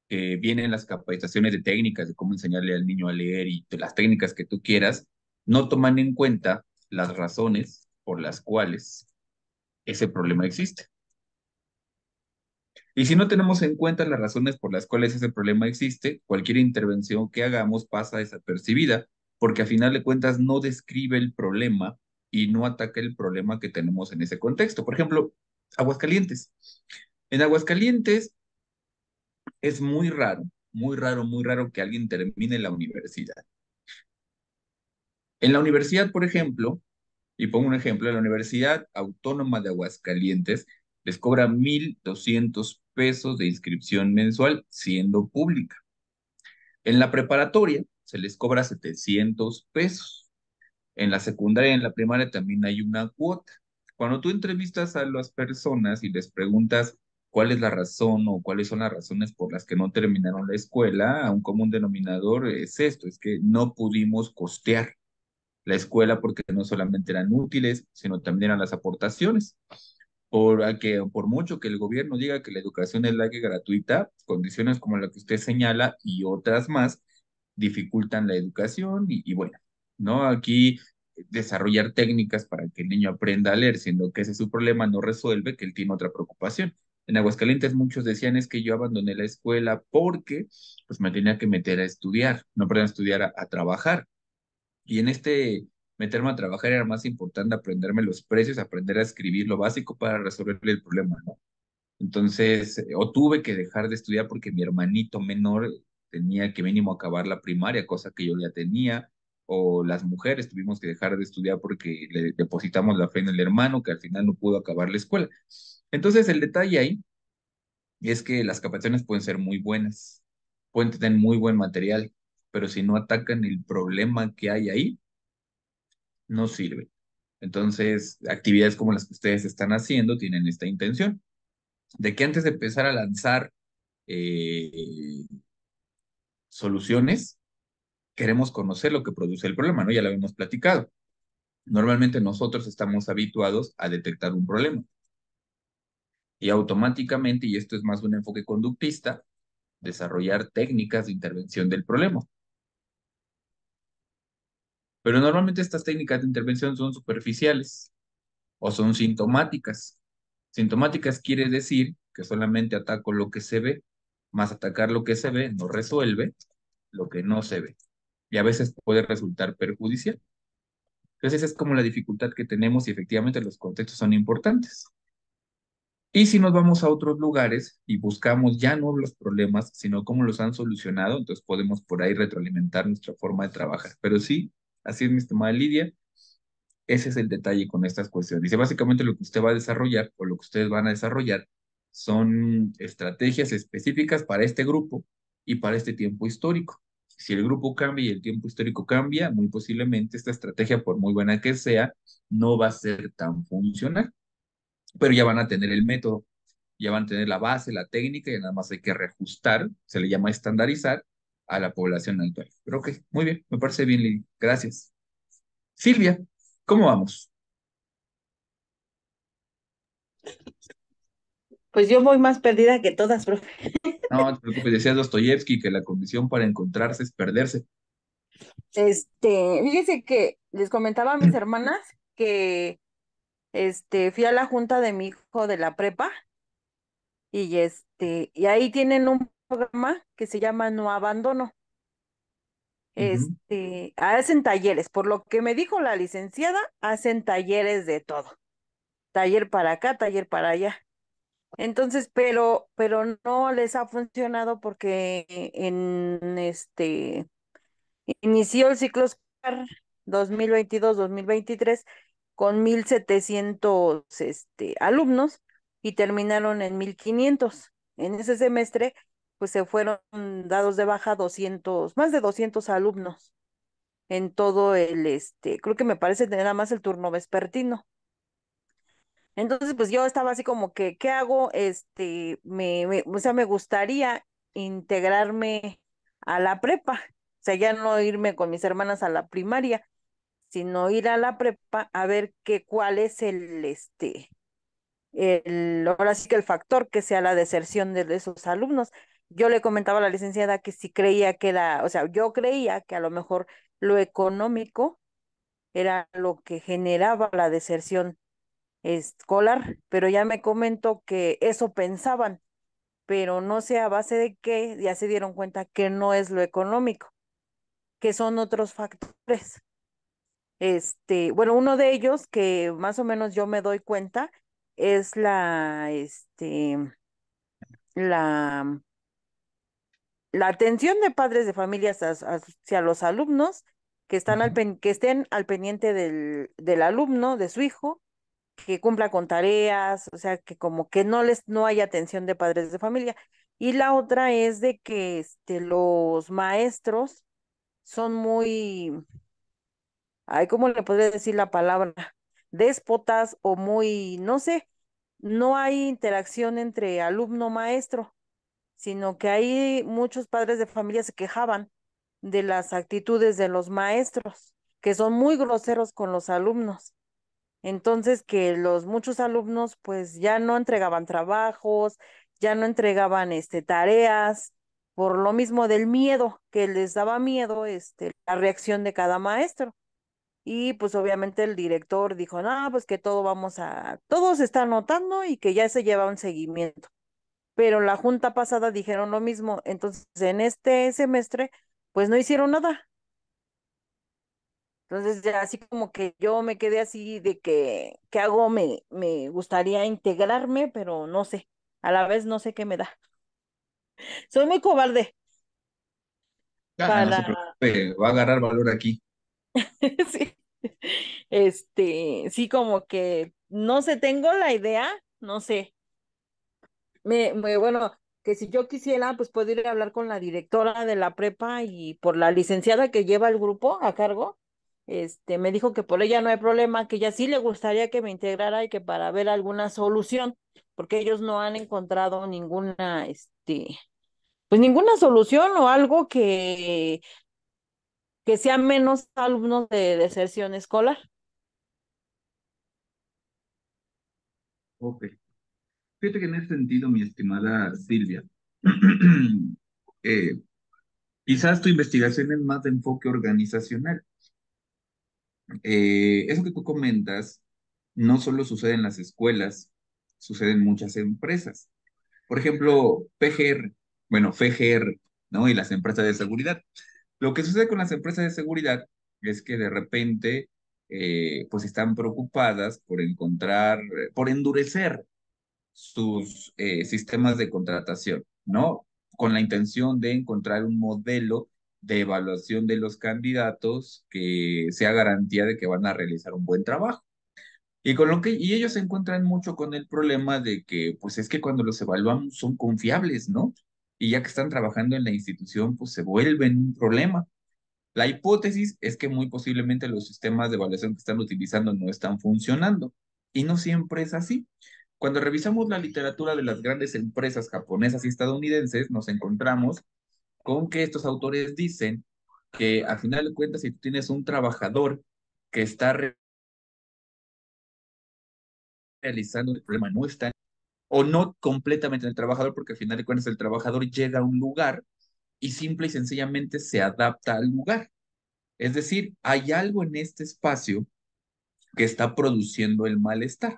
que viene en las capacitaciones de técnicas, de cómo enseñarle al niño a leer y de las técnicas que tú quieras, no toman en cuenta las razones por las cuales ese problema existe. Y si no tenemos en cuenta las razones por las cuales ese problema existe, cualquier intervención que hagamos pasa desapercibida, porque a final de cuentas no describe el problema y no ataca el problema que tenemos en ese contexto. Por ejemplo, Aguascalientes. En Aguascalientes es muy raro, muy raro, muy raro que alguien termine la universidad. En la universidad, por ejemplo, y pongo un ejemplo, en la Universidad Autónoma de Aguascalientes les cobra 1,200 pesos de inscripción mensual siendo pública. En la preparatoria se les cobra 700 pesos. En la secundaria y en la primaria también hay una cuota. Cuando tú entrevistas a las personas y les preguntas cuál es la razón o cuáles son las razones por las que no terminaron la escuela, un común denominador es esto, es que no pudimos costear la escuela porque no solamente eran útiles, sino también eran las aportaciones. Por mucho que el gobierno diga que la educación es laica y gratuita, condiciones como la que usted señala y otras más dificultan la educación y bueno, ¿no? Aquí desarrollar técnicas para que el niño aprenda a leer, siendo que ese es su problema, no resuelve que él tiene otra preocupación. En Aguascalientes muchos decían es que yo abandoné la escuela porque pues me tenía que meter a estudiar, no perdón, a estudiar a trabajar. Y en este meterme a trabajar era más importante aprenderme los precios, aprender a escribir lo básico para resolver el problema, ¿no? Entonces, o tuve que dejar de estudiar porque mi hermanito menor tenía que mínimo acabar la primaria, cosa que yo ya tenía, o las mujeres tuvimos que dejar de estudiar porque le depositamos la fe en el hermano que al final no pudo acabar la escuela. Entonces, el detalle ahí es que las capacitaciones pueden ser muy buenas, pueden tener muy buen material, pero si no atacan el problema que hay ahí, no sirve. Entonces, actividades como las que ustedes están haciendo tienen esta intención, de que antes de empezar a lanzar eh, soluciones, queremos conocer lo que produce el problema, ¿no? Ya lo habíamos platicado. Normalmente nosotros estamos habituados a detectar un problema y automáticamente, y esto es más un enfoque conductista, desarrollar técnicas de intervención del problema. Pero normalmente estas técnicas de intervención son superficiales o son sintomáticas. Sintomáticas quiere decir que solamente ataco lo que se ve, más atacar lo que se ve no resuelve lo que no se ve. Y a veces puede resultar perjudicial. Entonces, esa es como la dificultad que tenemos y efectivamente los contextos son importantes. Y si nos vamos a otros lugares y buscamos ya no los problemas, sino cómo los han solucionado, entonces podemos por ahí retroalimentar nuestra forma de trabajar. Pero sí, así es mi estimada Lidia, ese es el detalle con estas cuestiones. Dice, básicamente lo que usted va a desarrollar o lo que ustedes van a desarrollar son estrategias específicas para este grupo y para este tiempo histórico. Si el grupo cambia y el tiempo histórico cambia, muy posiblemente esta estrategia, por muy buena que sea, no va a ser tan funcional, pero ya van a tener el método, ya van a tener la base, la técnica, y nada más hay que reajustar, se le llama estandarizar a la población actual. Pero ok, muy bien, me parece bien, Lili. Gracias. Silvia, ¿cómo vamos? Pues yo voy más perdida que todas, profe. No, no te preocupes, decía Dostoyevsky que la condición para encontrarse es perderse. Fíjese que les comentaba a mis hermanas que fui a la junta de mi hijo de la prepa y ahí tienen un programa que se llama No Abandono. Ujú. Hacen talleres, por lo que me dijo la licenciada, hacen talleres de todo, taller para acá, taller para allá. Entonces, pero no les ha funcionado porque inició el ciclo escolar 2022-2023 con 1,700 alumnos y terminaron en 1,500. En ese semestre, pues se fueron dados de baja 200, más de 200 alumnos en todo creo que me parece nada más el turno vespertino. Entonces, pues yo estaba así como que, ¿qué hago? O sea, me gustaría integrarme a la prepa, o sea, ya no irme con mis hermanas a la primaria, sino ir a la prepa a ver cuál es ahora sí que el factor que sea la deserción de esos alumnos. Yo le comentaba a la licenciada que si creía que era, o sea, yo creía que a lo mejor lo económico era lo que generaba la deserción escolar, pero ya me comentó que eso pensaban, pero no sé a base de qué, ya se dieron cuenta que no es lo económico, que son otros factores. Bueno, uno de ellos que más o menos yo me doy cuenta es la, la atención de padres de familias hacia los alumnos que Ujú. que estén al pendiente del alumno, de su hijo, que cumpla con tareas, o sea, que como que no hay atención de padres de familia. Y la otra es de que los maestros son muy, ay, ¿cómo le podría decir la palabra? Déspotas o muy, no sé, no hay interacción entre alumno-maestro, sino que ahí muchos padres de familia se quejaban de las actitudes de los maestros, que son muy groseros con los alumnos. Entonces, que los muchos alumnos pues ya no entregaban trabajos, ya no entregaban tareas, por lo mismo del miedo, que les daba miedo la reacción de cada maestro. Y pues obviamente el director dijo, no, pues que todo se está anotando y que ya se lleva un seguimiento. Pero la junta pasada dijeron lo mismo, entonces en este semestre pues no hicieron nada. Entonces ya así como que yo me quedé así de que, ¿qué hago? Me gustaría integrarme, pero no sé, a la vez no sé qué me da. Soy muy cobarde Ah, no se para, preocupe, va a agarrar valor aquí. sí, sí como que, no sé, tengo la idea, no sé, bueno, que si yo quisiera, pues puedo ir a hablar con la directora de la prepa y por la licenciada que lleva el grupo a cargo, me dijo que por ella no hay problema, que ella sí le gustaría que me integrara y que para ver alguna solución, porque ellos no han encontrado ninguna, pues ninguna solución o algo que sea menos alumnos de deserción escolar. Ok. Fíjate que en ese sentido, mi estimada Silvia, eh, quizás tu investigación es más de enfoque organizacional. Eso que tú comentas no solo sucede en las escuelas, sucede en muchas empresas. Por ejemplo, PGR, bueno, FGR, ¿no? Y las empresas de seguridad. Lo que sucede con las empresas de seguridad es que de repente, pues están preocupadas por encontrar, por endurecer sus sistemas de contratación, ¿no? Con la intención de encontrar un modelo de evaluación de los candidatos que sea garantía de que van a realizar un buen trabajo. Y ellos se encuentran mucho con el problema de que, pues es que cuando los evaluamos son confiables, ¿no? Y ya que están trabajando en la institución, pues se vuelven un problema. La hipótesis es que muy posiblemente los sistemas de evaluación que están utilizando no están funcionando. Y no siempre es así. Cuando revisamos la literatura de las grandes empresas japonesas y estadounidenses, nos encontramos con que estos autores dicen que a final de cuentas, si tú tienes un trabajador que está realizando el problema, no está, o no completamente en el trabajador, porque al final de cuentas el trabajador llega a un lugar y simple y sencillamente se adapta al lugar. Es decir, hay algo en este espacio que está produciendo el malestar.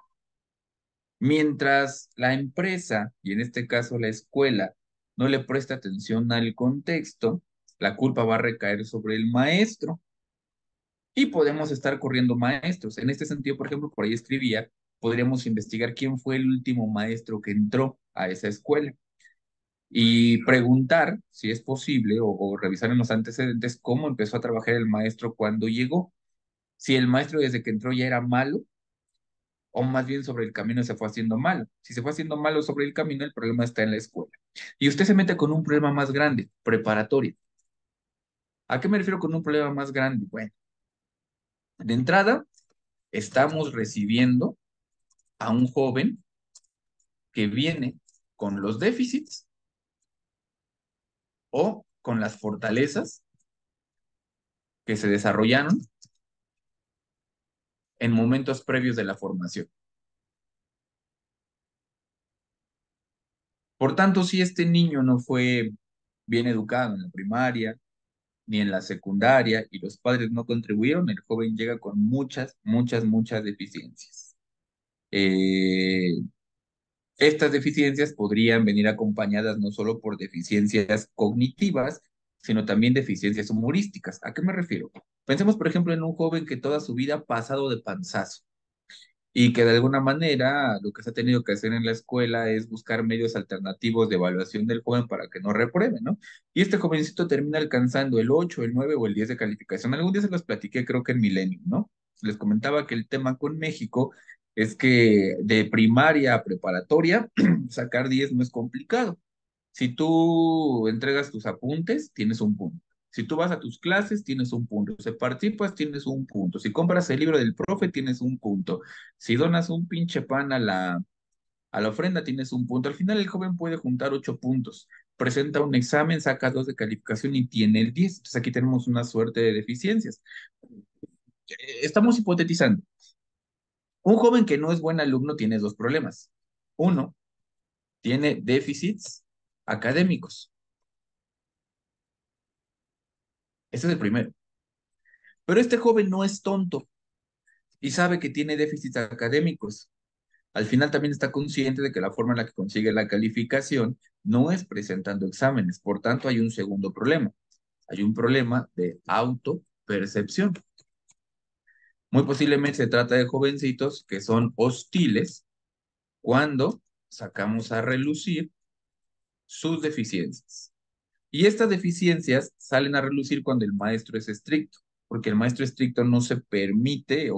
Mientras la empresa, y en este caso la escuela, no le presta atención al contexto, la culpa va a recaer sobre el maestro y podemos estar corriendo maestros. En este sentido, por ejemplo, por ahí escribía, podríamos investigar quién fue el último maestro que entró a esa escuela y preguntar si es posible o revisar en los antecedentes cómo empezó a trabajar el maestro cuando llegó. Si el maestro desde que entró ya era malo o más bien sobre el camino se fue haciendo malo. Si se fue haciendo malo sobre el camino, el problema está en la escuela. Y usted se mete con un problema más grande, preparatorio. ¿A qué me refiero con un problema más grande? Bueno, de entrada, estamos recibiendo a un joven que viene con los déficits o con las fortalezas que se desarrollaron en momentos previos de la formación. Por tanto, si este niño no fue bien educado en la primaria ni en la secundaria y los padres no contribuyeron, el joven llega con muchas deficiencias. Eh, Estas deficiencias podrían venir acompañadas no solo por deficiencias cognitivas, sino también deficiencias humorísticas. ¿A qué me refiero? Pensemos, por ejemplo, en un joven que toda su vida ha pasado de panzazo y que de alguna manera lo que se ha tenido que hacer en la escuela es buscar medios alternativos de evaluación del joven para que no repruebe, ¿no? Y este jovencito termina alcanzando el 8, el 9 o el 10 de calificación. Algún día se los platiqué, creo que en Milenio, ¿no? Les comentaba que el tema con México es que de primaria a preparatoria, sacar 10 no es complicado. Si tú entregas tus apuntes, tienes un punto. Si tú vas a tus clases, tienes un punto. Si participas, tienes un punto. Si compras el libro del profe, tienes un punto. Si donas un pinche pan a la ofrenda, tienes un punto. Al final, el joven puede juntar 8 puntos. Presenta un examen, saca 2 de calificación y tiene el 10. Entonces, aquí tenemos una suerte de deficiencias. Estamos hipotetizando. Un joven que no es buen alumno tiene dos problemas. Uno, tiene déficits académicos. Ese es el primero. Pero este joven no es tonto y sabe que tiene déficits académicos. Al final también está consciente de que la forma en la que consigue la calificación no es presentando exámenes. Por tanto, hay un segundo problema. Hay un problema de autopercepción. Muy posiblemente se trata de jovencitos que son hostiles cuando sacamos a relucir sus deficiencias. Y estas deficiencias salen a relucir cuando el maestro es estricto, porque el maestro estricto no se permite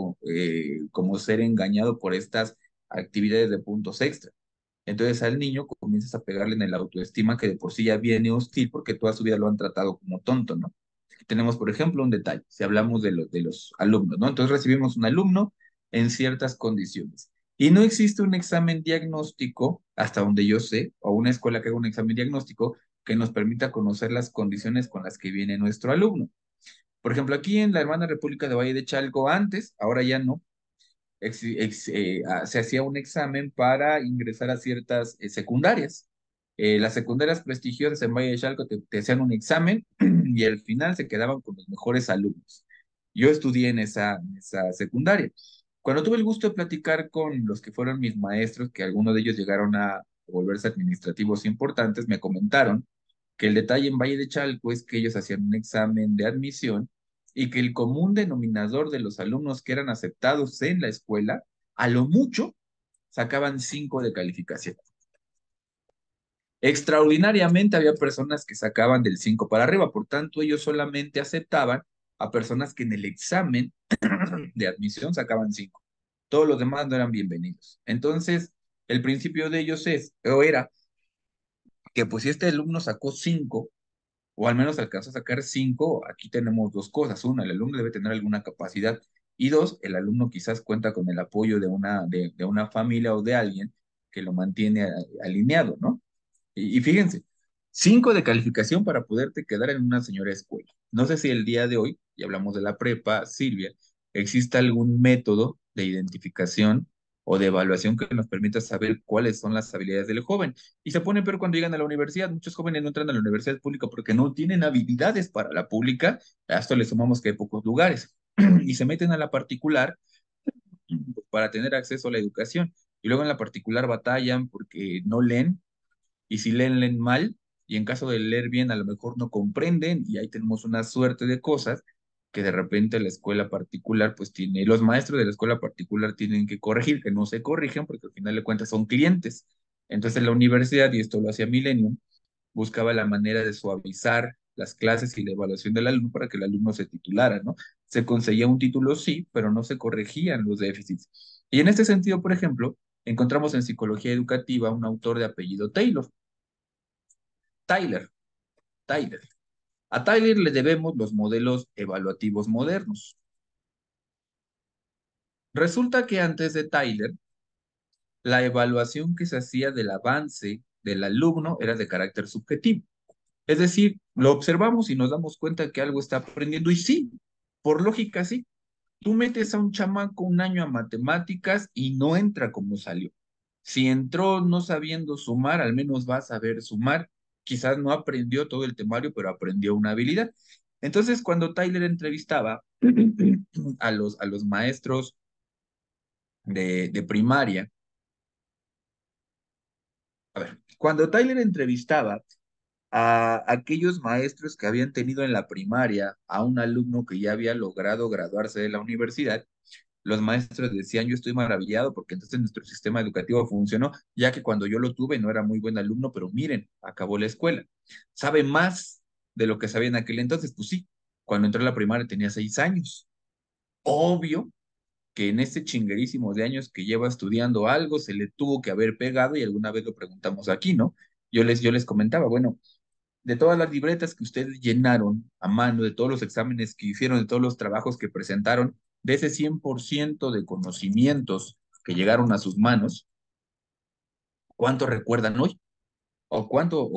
como ser engañado por estas actividades de puntos extra. Entonces al niño comienzas a pegarle en el autoestima que de por sí ya viene hostil porque toda su vida lo han tratado como tonto, ¿no? Tenemos, por ejemplo, un detalle, si hablamos de los alumnos, ¿no? Entonces recibimos un alumno en ciertas condiciones. Y no existe un examen diagnóstico, hasta donde yo sé, o una escuela que haga un examen diagnóstico que nos permita conocer las condiciones con las que viene nuestro alumno. Por ejemplo, aquí en la hermana República de Valle de Chalco, antes, ahora ya no, se hacía un examen para ingresar a ciertas secundarias. Las secundarias prestigiosas en Valle de Chalco te hacían un examen y al final se quedaban con los mejores alumnos. Yo estudié en esa secundaria. Cuando tuve el gusto de platicar con los que fueron mis maestros, que algunos de ellos llegaron a volverse administrativos importantes, me comentaron que el detalle en Valle de Chalco es que ellos hacían un examen de admisión y que el común denominador de los alumnos que eran aceptados en la escuela, a lo mucho, sacaban 5 de calificación. Extraordinariamente había personas que sacaban del 5 para arriba, por tanto ellos solamente aceptaban a personas que en el examen de admisión sacaban 5. Todos los demás no eran bienvenidos. Entonces, el principio de ellos o era que pues si este alumno sacó 5, o al menos alcanzó a sacar 5, aquí tenemos dos cosas. Una, el alumno debe tener alguna capacidad. Y dos, el alumno quizás cuenta con el apoyo de una familia o de alguien que lo mantiene alineado, ¿no? Y fíjense, 5 de calificación para poderte quedar en una señora escuela. No sé si el día de hoy, y hablamos de la prepa, Silvia, existe algún método de identificación o de evaluación que nos permita saber cuáles son las habilidades del joven. Y se pone peor cuando llegan a la universidad. Muchos jóvenes no entran a la universidad pública porque no tienen habilidades para la pública. A esto le sumamos que hay pocos lugares. Y se meten a la particular para tener acceso a la educación. Y luego en la particular batallan porque no leen, y si leen, leen mal, y en caso de leer bien, a lo mejor no comprenden, y ahí tenemos una suerte de cosas que de repente la escuela particular, pues tiene, los maestros de la escuela particular tienen que corregir, que no se corrigen, porque al final de cuentas son clientes. Entonces la universidad, y esto lo hacía Millennium, buscaba la manera de suavizar las clases y la evaluación del alumno para que el alumno se titulara, ¿no? Se conseguía un título, sí, pero no se corregían los déficits. Y en este sentido, por ejemplo, encontramos en psicología educativa un autor de apellido Taylor, Tyler, Tyler. A Tyler le debemos los modelos evaluativos modernos. Resulta que antes de Tyler, la evaluación que se hacía del avance del alumno era de carácter subjetivo. Es decir, lo observamos y nos damos cuenta que algo está aprendiendo y sí, por lógica sí. Tú metes a un chamaco un año a matemáticas y no entra como salió. Si entró no sabiendo sumar, al menos va a saber sumar. Quizás no aprendió todo el temario, pero aprendió una habilidad. Entonces, cuando Tyler entrevistaba a los maestros de primaria, a ver, cuando Tyler entrevistaba a aquellos maestros que habían tenido en la primaria a un alumno que ya había logrado graduarse de la universidad, los maestros decían, yo estoy maravillado porque entonces nuestro sistema educativo funcionó, ya que cuando yo lo tuve no era muy buen alumno, pero miren, acabó la escuela. ¿Sabe más de lo que sabía en aquel entonces? Pues sí, cuando entró a la primaria tenía 6 años. Obvio que en este chinguerísimo de años que lleva estudiando algo, se le tuvo que haber pegado y alguna vez lo preguntamos aquí, ¿no? Yo les comentaba, bueno, de todas las libretas que ustedes llenaron a mano, de todos los exámenes que hicieron, de todos los trabajos que presentaron, de ese 100% de conocimientos que llegaron a sus manos, ¿cuánto recuerdan hoy? ¿O cuánto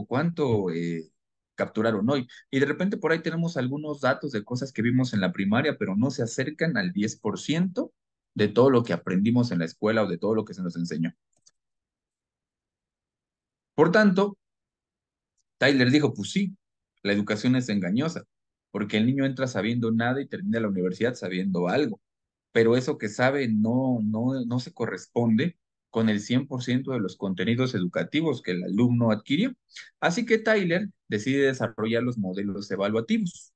capturaron hoy? Y de repente por ahí tenemos algunos datos de cosas que vimos en la primaria, pero no se acercan al 10% de todo lo que aprendimos en la escuela o de todo lo que se nos enseñó. Por tanto, Tyler dijo, pues sí, la educación es engañosa, porque el niño entra sabiendo nada y termina la universidad sabiendo algo, pero eso que sabe no se corresponde con el 100% de los contenidos educativos que el alumno adquirió. Así que Tyler decide desarrollar los modelos evaluativos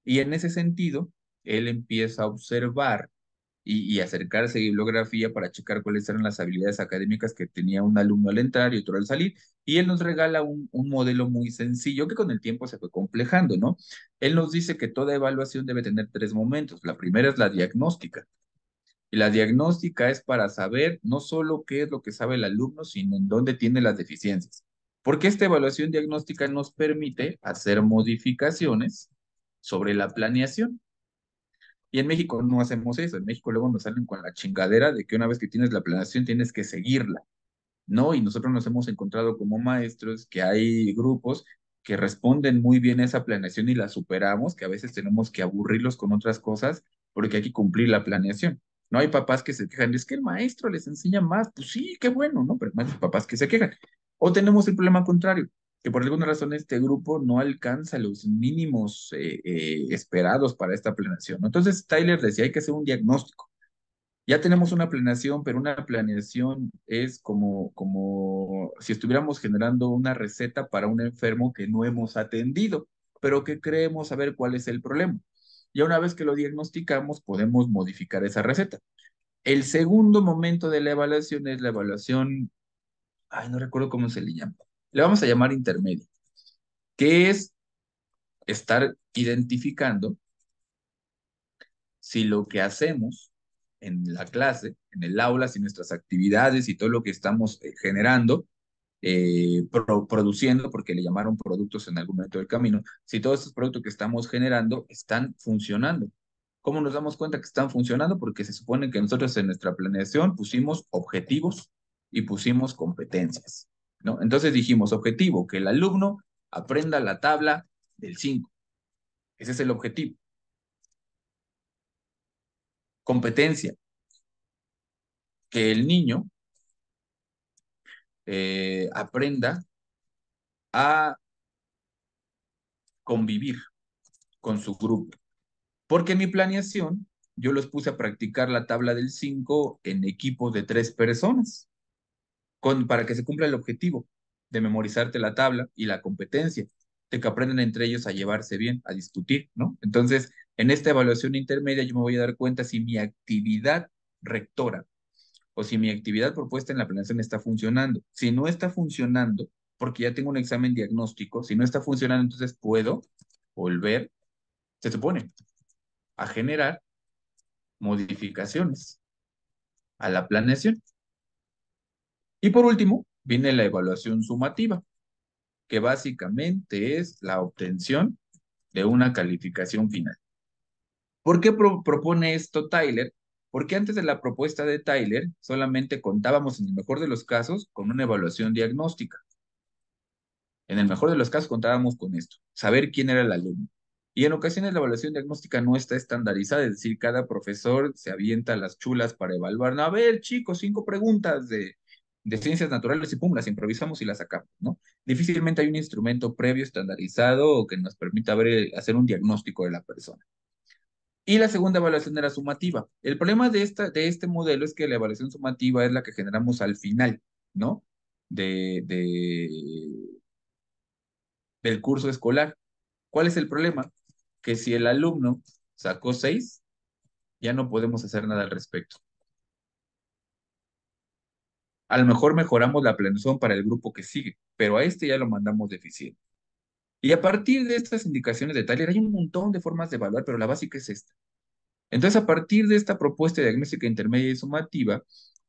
y en ese sentido, él empieza a observar y acercarse a bibliografía para checar cuáles eran las habilidades académicas que tenía un alumno al entrar y otro al salir. Y él nos regala un modelo muy sencillo que con el tiempo se fue complejando, ¿no? Él nos dice que toda evaluación debe tener 3 momentos. La primera es la diagnóstica. Y la diagnóstica es para saber no solo qué es lo que sabe el alumno, sino en dónde tiene las deficiencias. Porque esta evaluación diagnóstica nos permite hacer modificaciones sobre la planeación. Y en México no hacemos eso. En México luego nos salen con la chingadera de que una vez que tienes la planeación tienes que seguirla, ¿no? Y nosotros nos hemos encontrado como maestros que hay grupos que responden muy bien a esa planeación y la superamos, que a veces tenemos que aburrirlos con otras cosas porque hay que cumplir la planeación. No hay papás que se quejan, es que el maestro les enseña más, pues sí, qué bueno, ¿no? Pero hay papás que se quejan. O tenemos el problema contrario, que por alguna razón este grupo no alcanza los mínimos esperados para esta planeación, ¿no? Entonces Tyler decía, hay que hacer un diagnóstico. Ya tenemos una planeación, pero una planeación es como si estuviéramos generando una receta para un enfermo que no hemos atendido, pero que creemos saber cuál es el problema. Ya una vez que lo diagnosticamos, podemos modificar esa receta. El segundo momento de la evaluación es la evaluación, ay, no recuerdo cómo se le llama. Le vamos a llamar intermedio, que es estar identificando si lo que hacemos en la clase, en el aula, si nuestras actividades y todo lo que estamos generando, produciendo, porque le llamaron productos en algún momento del camino, si todos estos productos que estamos generando están funcionando. ¿Cómo nos damos cuenta que están funcionando? Porque se supone que nosotros en nuestra planeación pusimos objetivos y pusimos competencias, ¿no? Entonces dijimos, objetivo, que el alumno aprenda la tabla del 5. Ese es el objetivo. Competencia, que el niño aprenda a convivir con su grupo. Porque en mi planeación yo los puse a practicar la tabla del 5 en equipos de 3 personas, para que se cumpla el objetivo de memorizarte la tabla y la competencia, de que aprendan entre ellos a llevarse bien, a discutir, ¿no? Entonces, en esta evaluación intermedia yo me voy a dar cuenta si mi actividad rectora o si mi actividad propuesta en la planeación está funcionando. Si no está funcionando, porque ya tengo un examen diagnóstico, si no está funcionando, entonces puedo volver, se supone, a generar modificaciones a la planeación. Y por último, viene la evaluación sumativa, que básicamente es la obtención de una calificación final. ¿Por qué propone esto Tyler? Porque antes de la propuesta de Tyler solamente contábamos, en el mejor de los casos, con una evaluación diagnóstica. En el mejor de los casos contábamos con esto, saber quién era el alumno. Y en ocasiones la evaluación diagnóstica no está estandarizada, es decir, cada profesor se avienta las chulas para evaluar. No, a ver, chicos, 5 preguntas de ciencias naturales y pum, las improvisamos y las sacamos, ¿no? Difícilmente hay un instrumento previo estandarizado o que nos permita hacer un diagnóstico de la persona. Y la segunda evaluación era sumativa. El problema de este modelo es que la evaluación sumativa es la que generamos al final, ¿no? Del curso escolar. ¿Cuál es el problema? Que si el alumno sacó 6, ya no podemos hacer nada al respecto. A lo mejor mejoramos la planeación para el grupo que sigue, pero a este ya lo mandamos deficiente. Y a partir de estas indicaciones de Tyler hay un montón de formas de evaluar, pero la básica es esta. Entonces, a partir de esta propuesta diagnóstica intermedia y sumativa,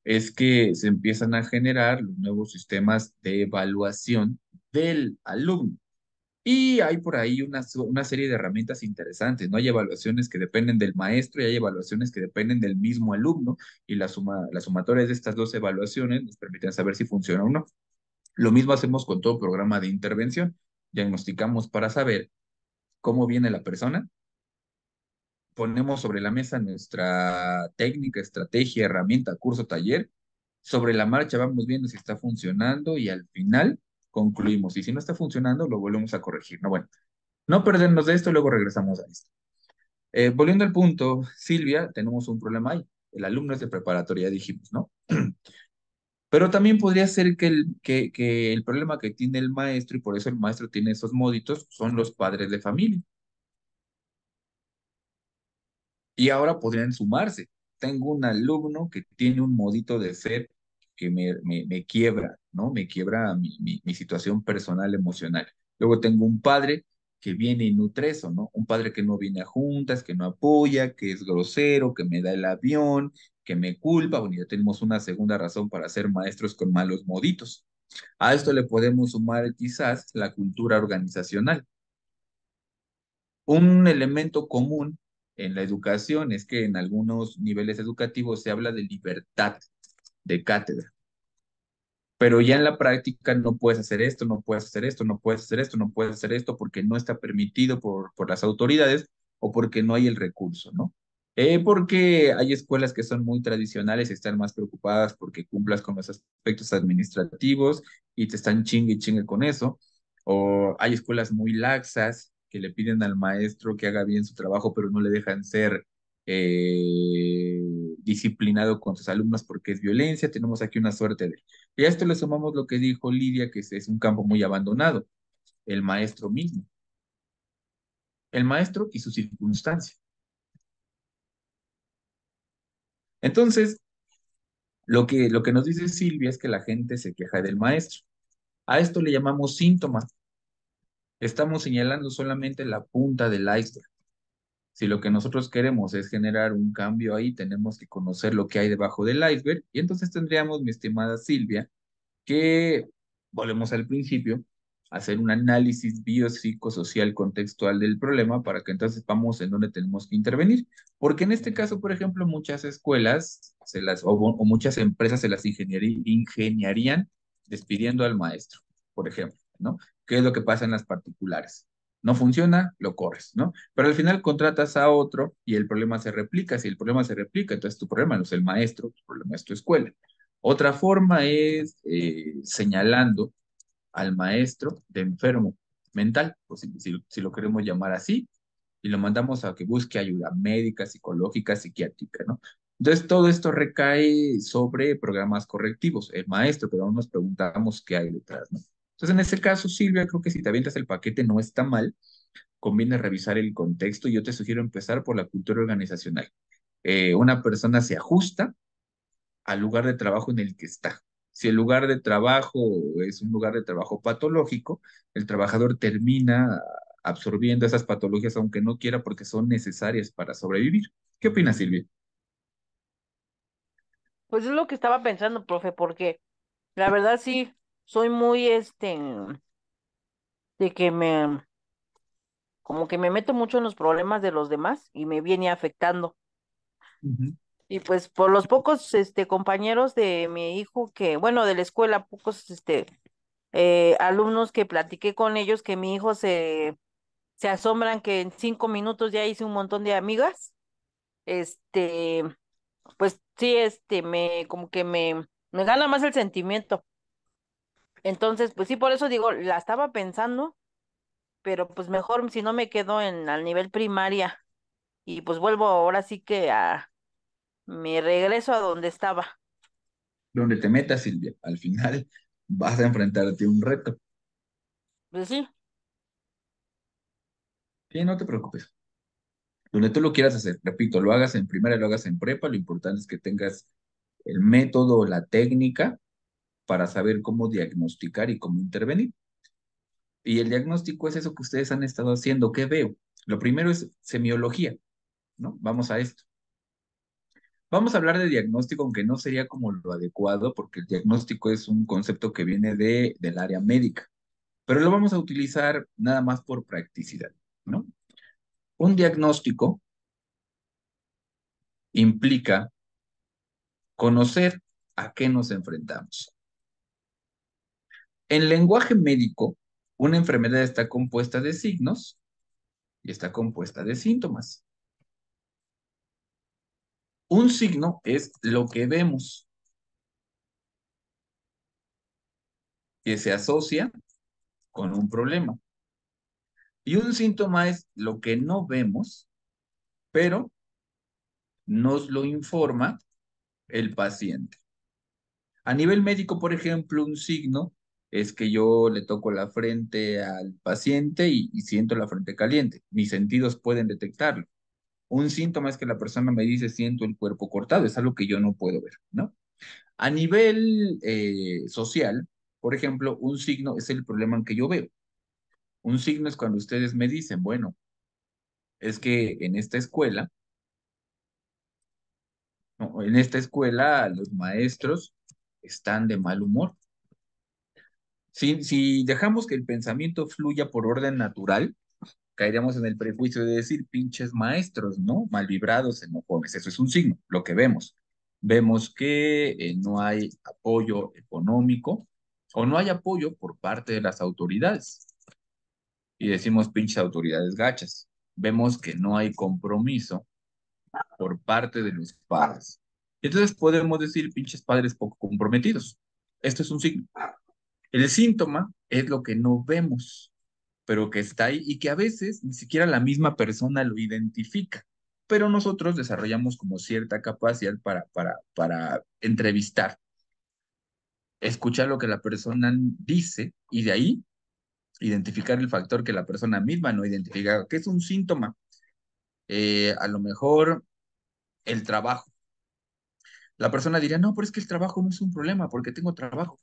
es que se empiezan a generar los nuevos sistemas de evaluación del alumno. Y hay por ahí una serie de herramientas interesantes, ¿no? Hay evaluaciones que dependen del maestro y hay evaluaciones que dependen del mismo alumno, y la sumatoria de estas dos evaluaciones nos permiten saber si funciona o no. Lo mismo hacemos con todo programa de intervención. Diagnosticamos para saber cómo viene la persona, ponemos sobre la mesa nuestra técnica, estrategia, herramienta, curso, taller. Sobre la marcha vamos viendo si está funcionando y al final concluimos. Y si no está funcionando, lo volvemos a corregir. No, bueno, no perdernos de esto, luego regresamos a esto. Volviendo al punto, Silvia, tenemos un problema ahí. El alumno es de preparatoria, dijimos, ¿no? Pero también podría ser que el problema que tiene el maestro, y por eso el maestro tiene esos móditos, son los padres de familia. Y ahora podrían sumarse. Tengo un alumno que tiene un modito de ser que me quiebra, ¿no? Me quiebra mi situación personal, emocional. Luego tengo un padre que viene y nutre eso, ¿no? Un padre que no viene a juntas, que no apoya, que es grosero, que me da el avión, que me culpa. Bueno, ya tenemos una segunda razón para ser maestros con malos moditos. A esto le podemos sumar quizás la cultura organizacional. Un elemento común en la educación es que en algunos niveles educativos se habla de libertad de cátedra, pero ya en la práctica no puedes hacer esto, no puedes hacer esto, no puedes hacer esto, no puedes hacer esto porque no está permitido por las autoridades o porque no hay el recurso, ¿no? Porque hay escuelas que son muy tradicionales y están más preocupadas porque cumplas con los aspectos administrativos y te están chingue y chingue con eso. O hay escuelas muy laxas que le piden al maestro que haga bien su trabajo, pero no le dejan ser disciplinado con sus alumnos porque es violencia. Tenemos aquí una suerte de... Y a esto le sumamos lo que dijo Lidia, que es un campo muy abandonado, el maestro mismo, el maestro y su circunstancia. Entonces, lo que nos dice Silvia es que la gente se queja del maestro. A esto le llamamos síntoma. Estamos señalando solamente la punta del iceberg. Si lo que nosotros queremos es generar un cambio ahí, tenemos que conocer lo que hay debajo del iceberg y entonces tendríamos, mi estimada Silvia, que, volvemos al principio, hacer un análisis biopsicosocial contextual del problema para que entonces sepamos en dónde tenemos que intervenir. Porque en este caso, por ejemplo, muchas escuelas o muchas empresas se las ingeniarían despidiendo al maestro, por ejemplo, ¿no? ¿Qué es lo que pasa en las particulares? No funciona, lo corres, ¿no? Pero al final contratas a otro y el problema se replica. Si el problema se replica, entonces tu problema no es el maestro, tu problema es tu escuela. Otra forma es señalando al maestro de enfermo mental, pues si lo queremos llamar así, y lo mandamos a que busque ayuda médica, psicológica, psiquiátrica, ¿no? Entonces, todo esto recae sobre programas correctivos, el maestro, pero aún nos preguntamos qué hay detrás, ¿no? Entonces, en ese caso, Silvia, creo que si te avientas el paquete no está mal, conviene revisar el contexto y yo te sugiero empezar por la cultura organizacional. Una persona se ajusta al lugar de trabajo en el que está. Si el lugar de trabajo es un lugar de trabajo patológico, el trabajador termina absorbiendo esas patologías aunque no quiera porque son necesarias para sobrevivir. ¿Qué opinas, Silvia? Pues es lo que estaba pensando, profe, porque la verdad sí, soy muy, de que como que me meto mucho en los problemas de los demás y me viene afectando. Ujú. Y pues por los pocos, compañeros de mi hijo que, bueno, de la escuela, pocos, alumnos que platiqué con ellos, que mi hijo se asombran que en 5 minutos ya hice un montón de amigas, este, pues sí, como que me gana más el sentimiento. Entonces, pues sí, por eso digo, la estaba pensando, pero pues mejor si no me quedo al nivel primaria y pues vuelvo ahora sí que me regreso a donde estaba. Donde te metas, Silvia, al final vas a enfrentarte a un reto. Pues sí, Sí, no te preocupes. Donde tú lo quieras hacer, repito, lo hagas en primaria, lo hagas en prepa, lo importante es que tengas el método, la técnica para saber cómo diagnosticar y cómo intervenir. Y el diagnóstico es eso que ustedes han estado haciendo. ¿Qué veo? Lo primero es semiología, ¿no? Vamos a esto. Vamos a hablar de diagnóstico, aunque no sería como lo adecuado, porque el diagnóstico es un concepto que viene del área médica, pero lo vamos a utilizar nada más por practicidad, ¿no? Un diagnóstico implica conocer a qué nos enfrentamos. En lenguaje médico, una enfermedad está compuesta de signos y está compuesta de síntomas. Un signo es lo que vemos, que se asocia con un problema. Y un síntoma es lo que no vemos, pero nos lo informa el paciente. A nivel médico, por ejemplo, un signo es que yo le toco la frente al paciente y siento la frente caliente. Mis sentidos pueden detectarlo. Un síntoma es que la persona me dice siento el cuerpo cortado, es algo que yo no puedo ver, ¿no? A nivel social, por ejemplo, un signo es el problema que yo veo. Un signo es cuando ustedes me dicen, bueno, es que en esta escuela, no, en esta escuela los maestros están de mal humor. Si dejamos que el pensamiento fluya por orden natural, caeríamos en el prejuicio de decir pinches maestros, ¿no? Mal vibrados, enojones. Eso es un signo, lo que vemos. Vemos que no hay apoyo económico o no hay apoyo por parte de las autoridades. Y decimos pinches autoridades gachas. Vemos que no hay compromiso por parte de los padres. Entonces podemos decir pinches padres poco comprometidos. Esto es un signo. El síntoma es lo que no vemos, pero que está ahí y que a veces ni siquiera la misma persona lo identifica. Pero nosotros desarrollamos como cierta capacidad para entrevistar, escuchar lo que la persona dice y de ahí identificar el factor que la persona misma no identifica, que es un síntoma. A lo mejor el trabajo. La persona diría, no, pero es que el trabajo no es un problema porque tengo trabajo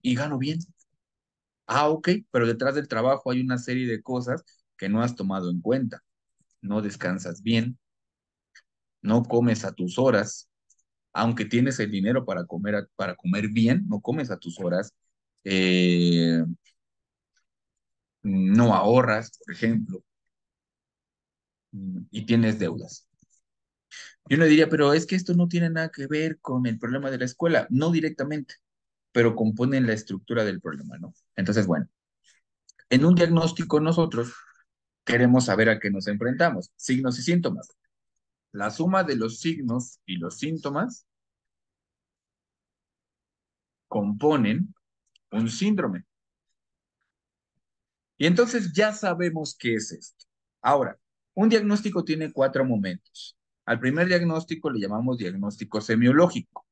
y gano bien. Ah, ok, pero detrás del trabajo hay una serie de cosas que no has tomado en cuenta. no descansas bien, no comes a tus horas, aunque tienes el dinero para comer bien, no comes a tus horas, eh, no ahorras, por ejemplo, y tienes deudas. Y uno diría, pero es que esto no tiene nada que ver con el problema de la escuela, no directamente, pero componen la estructura del problema, ¿no? Entonces, bueno, en un diagnóstico nosotros queremos saber a qué nos enfrentamos, signos y síntomas. La suma de los signos y los síntomas componen un síndrome. Y entonces ya sabemos qué es esto. Ahora, un diagnóstico tiene 4 momentos. Al primer diagnóstico le llamamos diagnóstico semiológico.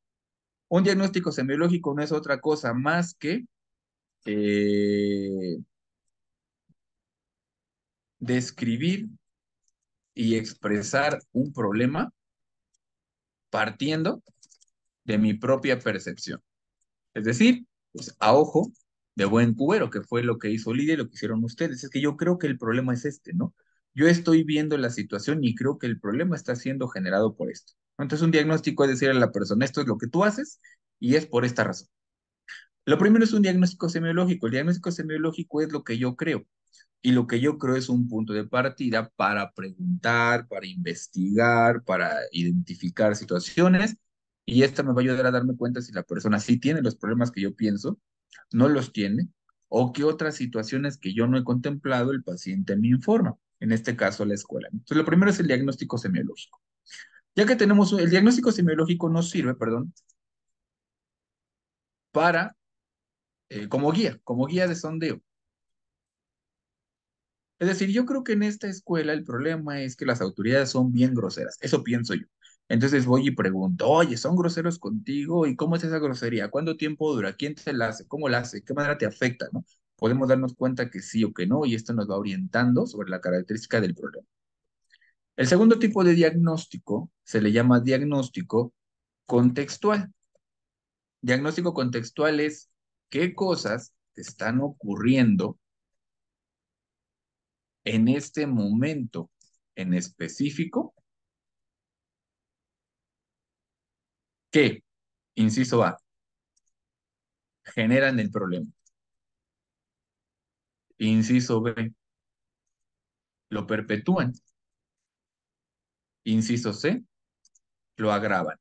Un diagnóstico semiológico no es otra cosa más que eh, describir y expresar un problema partiendo de mi propia percepción. Es decir, pues a ojo de buen cubero, que fue lo que hizo Lidia y lo que hicieron ustedes. Es que yo creo que el problema es este, ¿no? Yo estoy viendo la situación y creo que el problema está siendo generado por esto. Entonces, un diagnóstico es decir a la persona, esto es lo que tú haces y es por esta razón. Lo primero es un diagnóstico semiológico. El diagnóstico semiológico es lo que yo creo. Y lo que yo creo es un punto de partida para preguntar, para investigar, para identificar situaciones. Y esta me va a ayudar a darme cuenta si la persona sí tiene los problemas que yo pienso, no los tiene, o qué otras situaciones que yo no he contemplado el paciente me informa. En este caso, la escuela. Entonces, lo primero es el diagnóstico semiológico. Ya que tenemos, el diagnóstico semiológico nos sirve, perdón, para, como guía de sondeo. Es decir, yo creo que en esta escuela el problema es que las autoridades son bien groseras. Eso pienso yo. Entonces voy y pregunto, oye, ¿son groseros contigo? ¿Y cómo es esa grosería? ¿Cuánto tiempo dura? ¿Quién te la hace? ¿Cómo la hace? ¿Qué manera te afecta? ¿No? Podemos darnos cuenta que sí o que no, y esto nos va orientando sobre la característica del problema. El segundo tipo de diagnóstico se le llama diagnóstico contextual. Diagnóstico contextual es qué cosas te están ocurriendo en este momento en específico que, inciso A, generan el problema. Inciso B, lo perpetúan. Inciso C, lo agravan.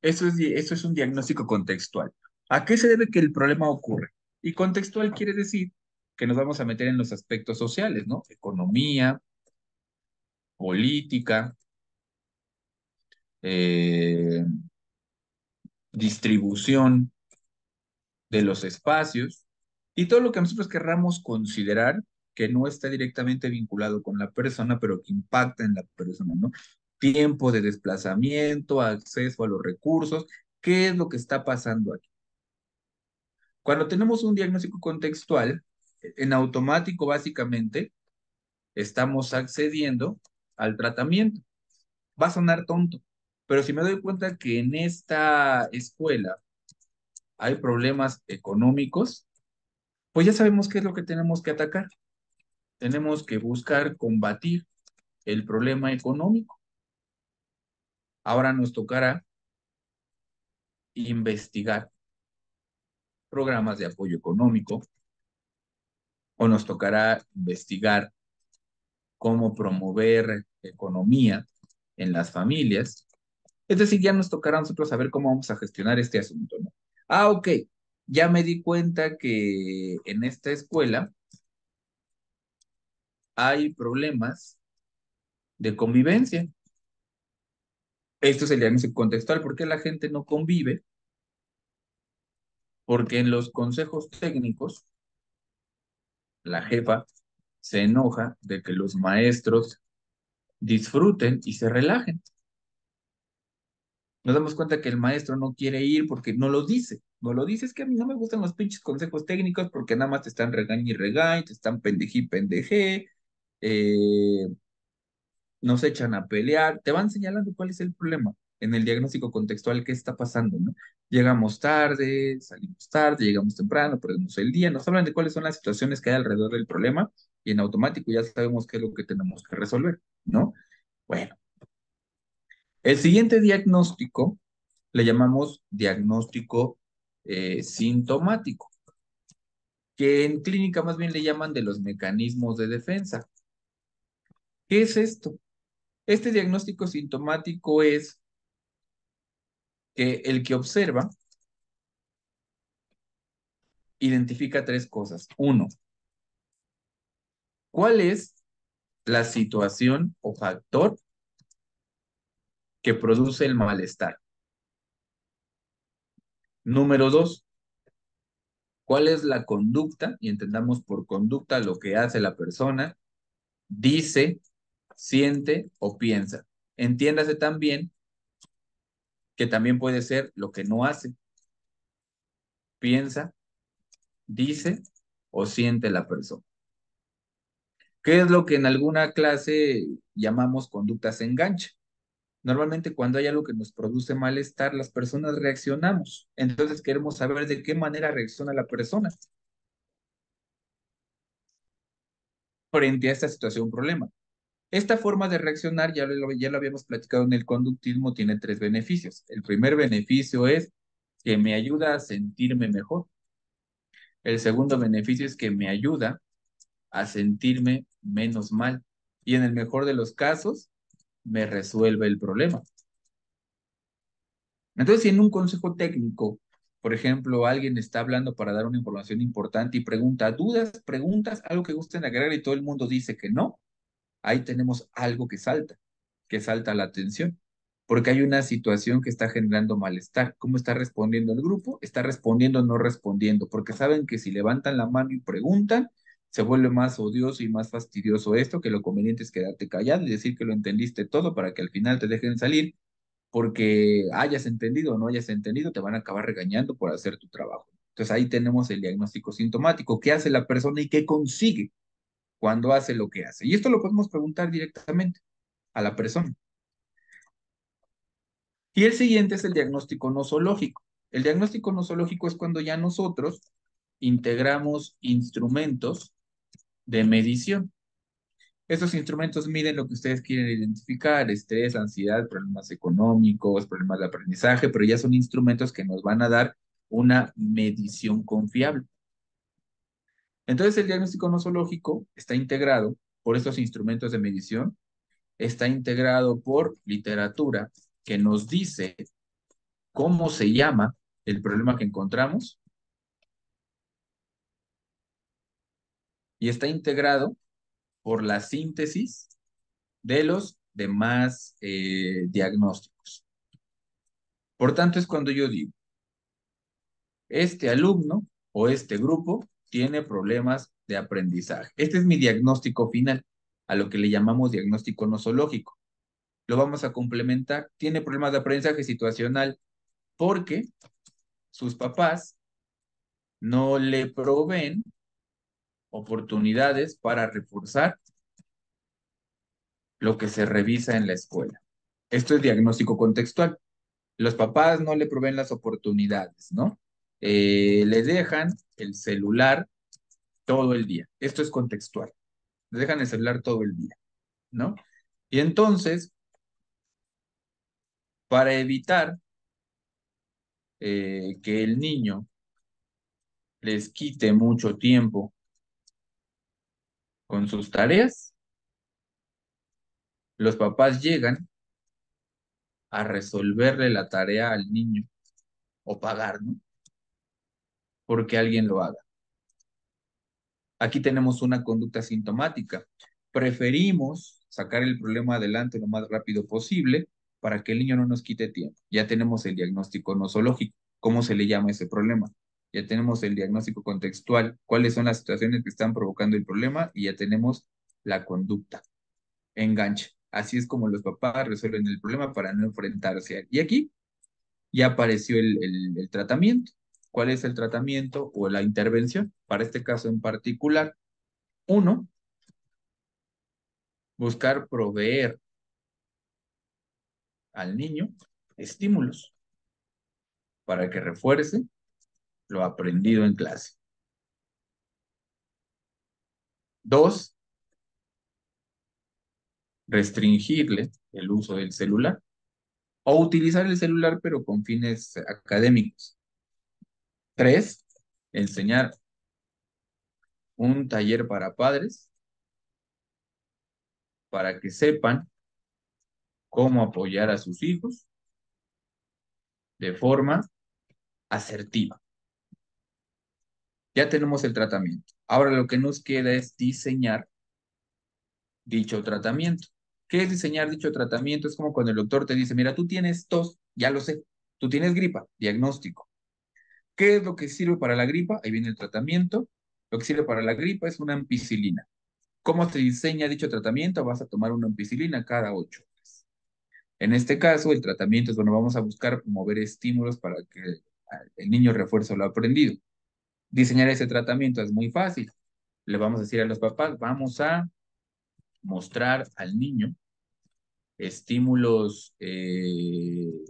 Eso es un diagnóstico contextual. ¿A qué se debe que el problema ocurre? Y contextual quiere decir que nos vamos a meter en los aspectos sociales, ¿no? Economía, política, eh, distribución de los espacios y todo lo que nosotros querramos considerar que no está directamente vinculado con la persona, pero que impacta en la persona, ¿no? Tiempo de desplazamiento, acceso a los recursos, ¿qué es lo que está pasando aquí? Cuando tenemos un diagnóstico contextual, en automático básicamente estamos accediendo al tratamiento. Va a sonar tonto, pero si me doy cuenta que en esta escuela hay problemas económicos, pues ya sabemos qué es lo que tenemos que atacar. Tenemos que buscar combatir el problema económico. Ahora nos tocará investigar programas de apoyo económico o nos tocará investigar cómo promover economía en las familias. Es decir, ya nos tocará a nosotros saber cómo vamos a gestionar este asunto, ¿no? Ah, ok. Ya me di cuenta que en esta escuela hay problemas de convivencia. Esto es el diagnóstico contextual. ¿Por qué la gente no convive? Porque en los consejos técnicos, la jefa se enoja de que los maestros disfruten y se relajen. Nos damos cuenta que el maestro no quiere ir porque no lo dice. No lo dice, es que a mí no me gustan los pinches consejos técnicos porque nada más te están regañ y regañ, te están pendejí pendeje, eh, nos echan a pelear, te van señalando cuál es el problema en el diagnóstico contextual, qué está pasando, ¿no? Llegamos tarde, salimos tarde, llegamos temprano, perdemos el día, nos hablan de cuáles son las situaciones que hay alrededor del problema y en automático ya sabemos qué es lo que tenemos que resolver, ¿no? Bueno, el siguiente diagnóstico le llamamos diagnóstico sintomático, que en clínica más bien le llaman de los mecanismos de defensa. ¿Qué es esto? Este diagnóstico sintomático es que el que observa identifica tres cosas. Uno, ¿cuál es la situación o factor que produce el malestar? Número dos, ¿cuál es la conducta? Y entendamos por conducta lo que hace la persona, dice, siente o piensa. Entiéndase también que también puede ser lo que no hace, piensa, dice o siente la persona. ¿Qué es lo que en alguna clase llamamos conductas enganche? Normalmente cuando hay algo que nos produce malestar, las personas reaccionamos. Entonces queremos saber de qué manera reacciona la persona frente a esta situación o problema. Esta forma de reaccionar, ya lo habíamos platicado en el conductismo, tiene tres beneficios. El primer beneficio es que me ayuda a sentirme mejor. El segundo beneficio es que me ayuda a sentirme menos mal. Y en el mejor de los casos, me resuelve el problema. Entonces, si en un consejo técnico, por ejemplo, alguien está hablando para dar una información importante y pregunta dudas, preguntas, algo que gusten agregar y todo el mundo dice que no, ahí tenemos algo que salta la atención, porque hay una situación que está generando malestar. ¿Cómo está respondiendo el grupo? Está respondiendo o no respondiendo, porque saben que si levantan la mano y preguntan, se vuelve más odioso y más fastidioso esto, que lo conveniente es quedarte callado y decir que lo entendiste todo para que al final te dejen salir, porque hayas entendido o no hayas entendido, te van a acabar regañando por hacer tu trabajo. Entonces ahí tenemos el diagnóstico sintomático, qué hace la persona y qué consigue cuando hace lo que hace. Y esto lo podemos preguntar directamente a la persona. Y el siguiente es el diagnóstico nosológico. El diagnóstico nosológico es cuando ya nosotros integramos instrumentos de medición. Estos instrumentos miden lo que ustedes quieren identificar: estrés, ansiedad, problemas económicos, problemas de aprendizaje, pero ya son instrumentos que nos van a dar una medición confiable. Entonces, el diagnóstico nosológico está integrado por estos instrumentos de medición, está integrado por literatura que nos dice cómo se llama el problema que encontramos y está integrado por la síntesis de los demás diagnósticos. Por tanto, es cuando yo digo, este alumno o este grupo tiene problemas de aprendizaje. Este es mi diagnóstico final, a lo que le llamamos diagnóstico nosológico. Lo vamos a complementar. Tiene problemas de aprendizaje situacional porque sus papás no le proveen oportunidades para reforzar lo que se revisa en la escuela. Esto es diagnóstico contextual. Los papás no le proveen las oportunidades, ¿no? Le dejan el celular todo el día. Esto es contextual. Le dejan el celular todo el día, ¿no? Y entonces, para evitar que el niño les quite mucho tiempo con sus tareas, los papás llegan a resolverle la tarea al niño o pagar, ¿no? Porque alguien lo haga. Aquí tenemos una conducta sintomática. Preferimos sacar el problema adelante lo más rápido posible para que el niño no nos quite tiempo. Ya tenemos el diagnóstico nosológico. ¿Cómo se le llama ese problema? Ya tenemos el diagnóstico contextual. ¿Cuáles son las situaciones que están provocando el problema? Y ya tenemos la conducta. Enganche. Así es como los papás resuelven el problema para no enfrentarse a él. Y aquí ya apareció el tratamiento. ¿Cuál es el tratamiento o la intervención? Para este caso en particular, uno, buscar proveer al niño estímulos para que refuerce lo aprendido en clase. Dos, restringirle el uso del celular o utilizar el celular pero con fines académicos. Tres, enseñar un taller para padres para que sepan cómo apoyar a sus hijos de forma asertiva. Ya tenemos el tratamiento. Ahora lo que nos queda es diseñar dicho tratamiento. ¿Qué es diseñar dicho tratamiento? Es como cuando el doctor te dice, mira, tú tienes tos, ya lo sé, tú tienes gripa, diagnóstico. ¿Qué es lo que sirve para la gripa? Ahí viene el tratamiento. Lo que sirve para la gripa es una ampicilina. ¿Cómo se diseña dicho tratamiento? Vas a tomar una ampicilina cada 8 horas. En este caso, el tratamiento es, bueno, vamos a buscar mover estímulos para que el niño refuerce lo aprendido. Diseñar ese tratamiento es muy fácil. Le vamos a decir a los papás, vamos a mostrar al niño estímulos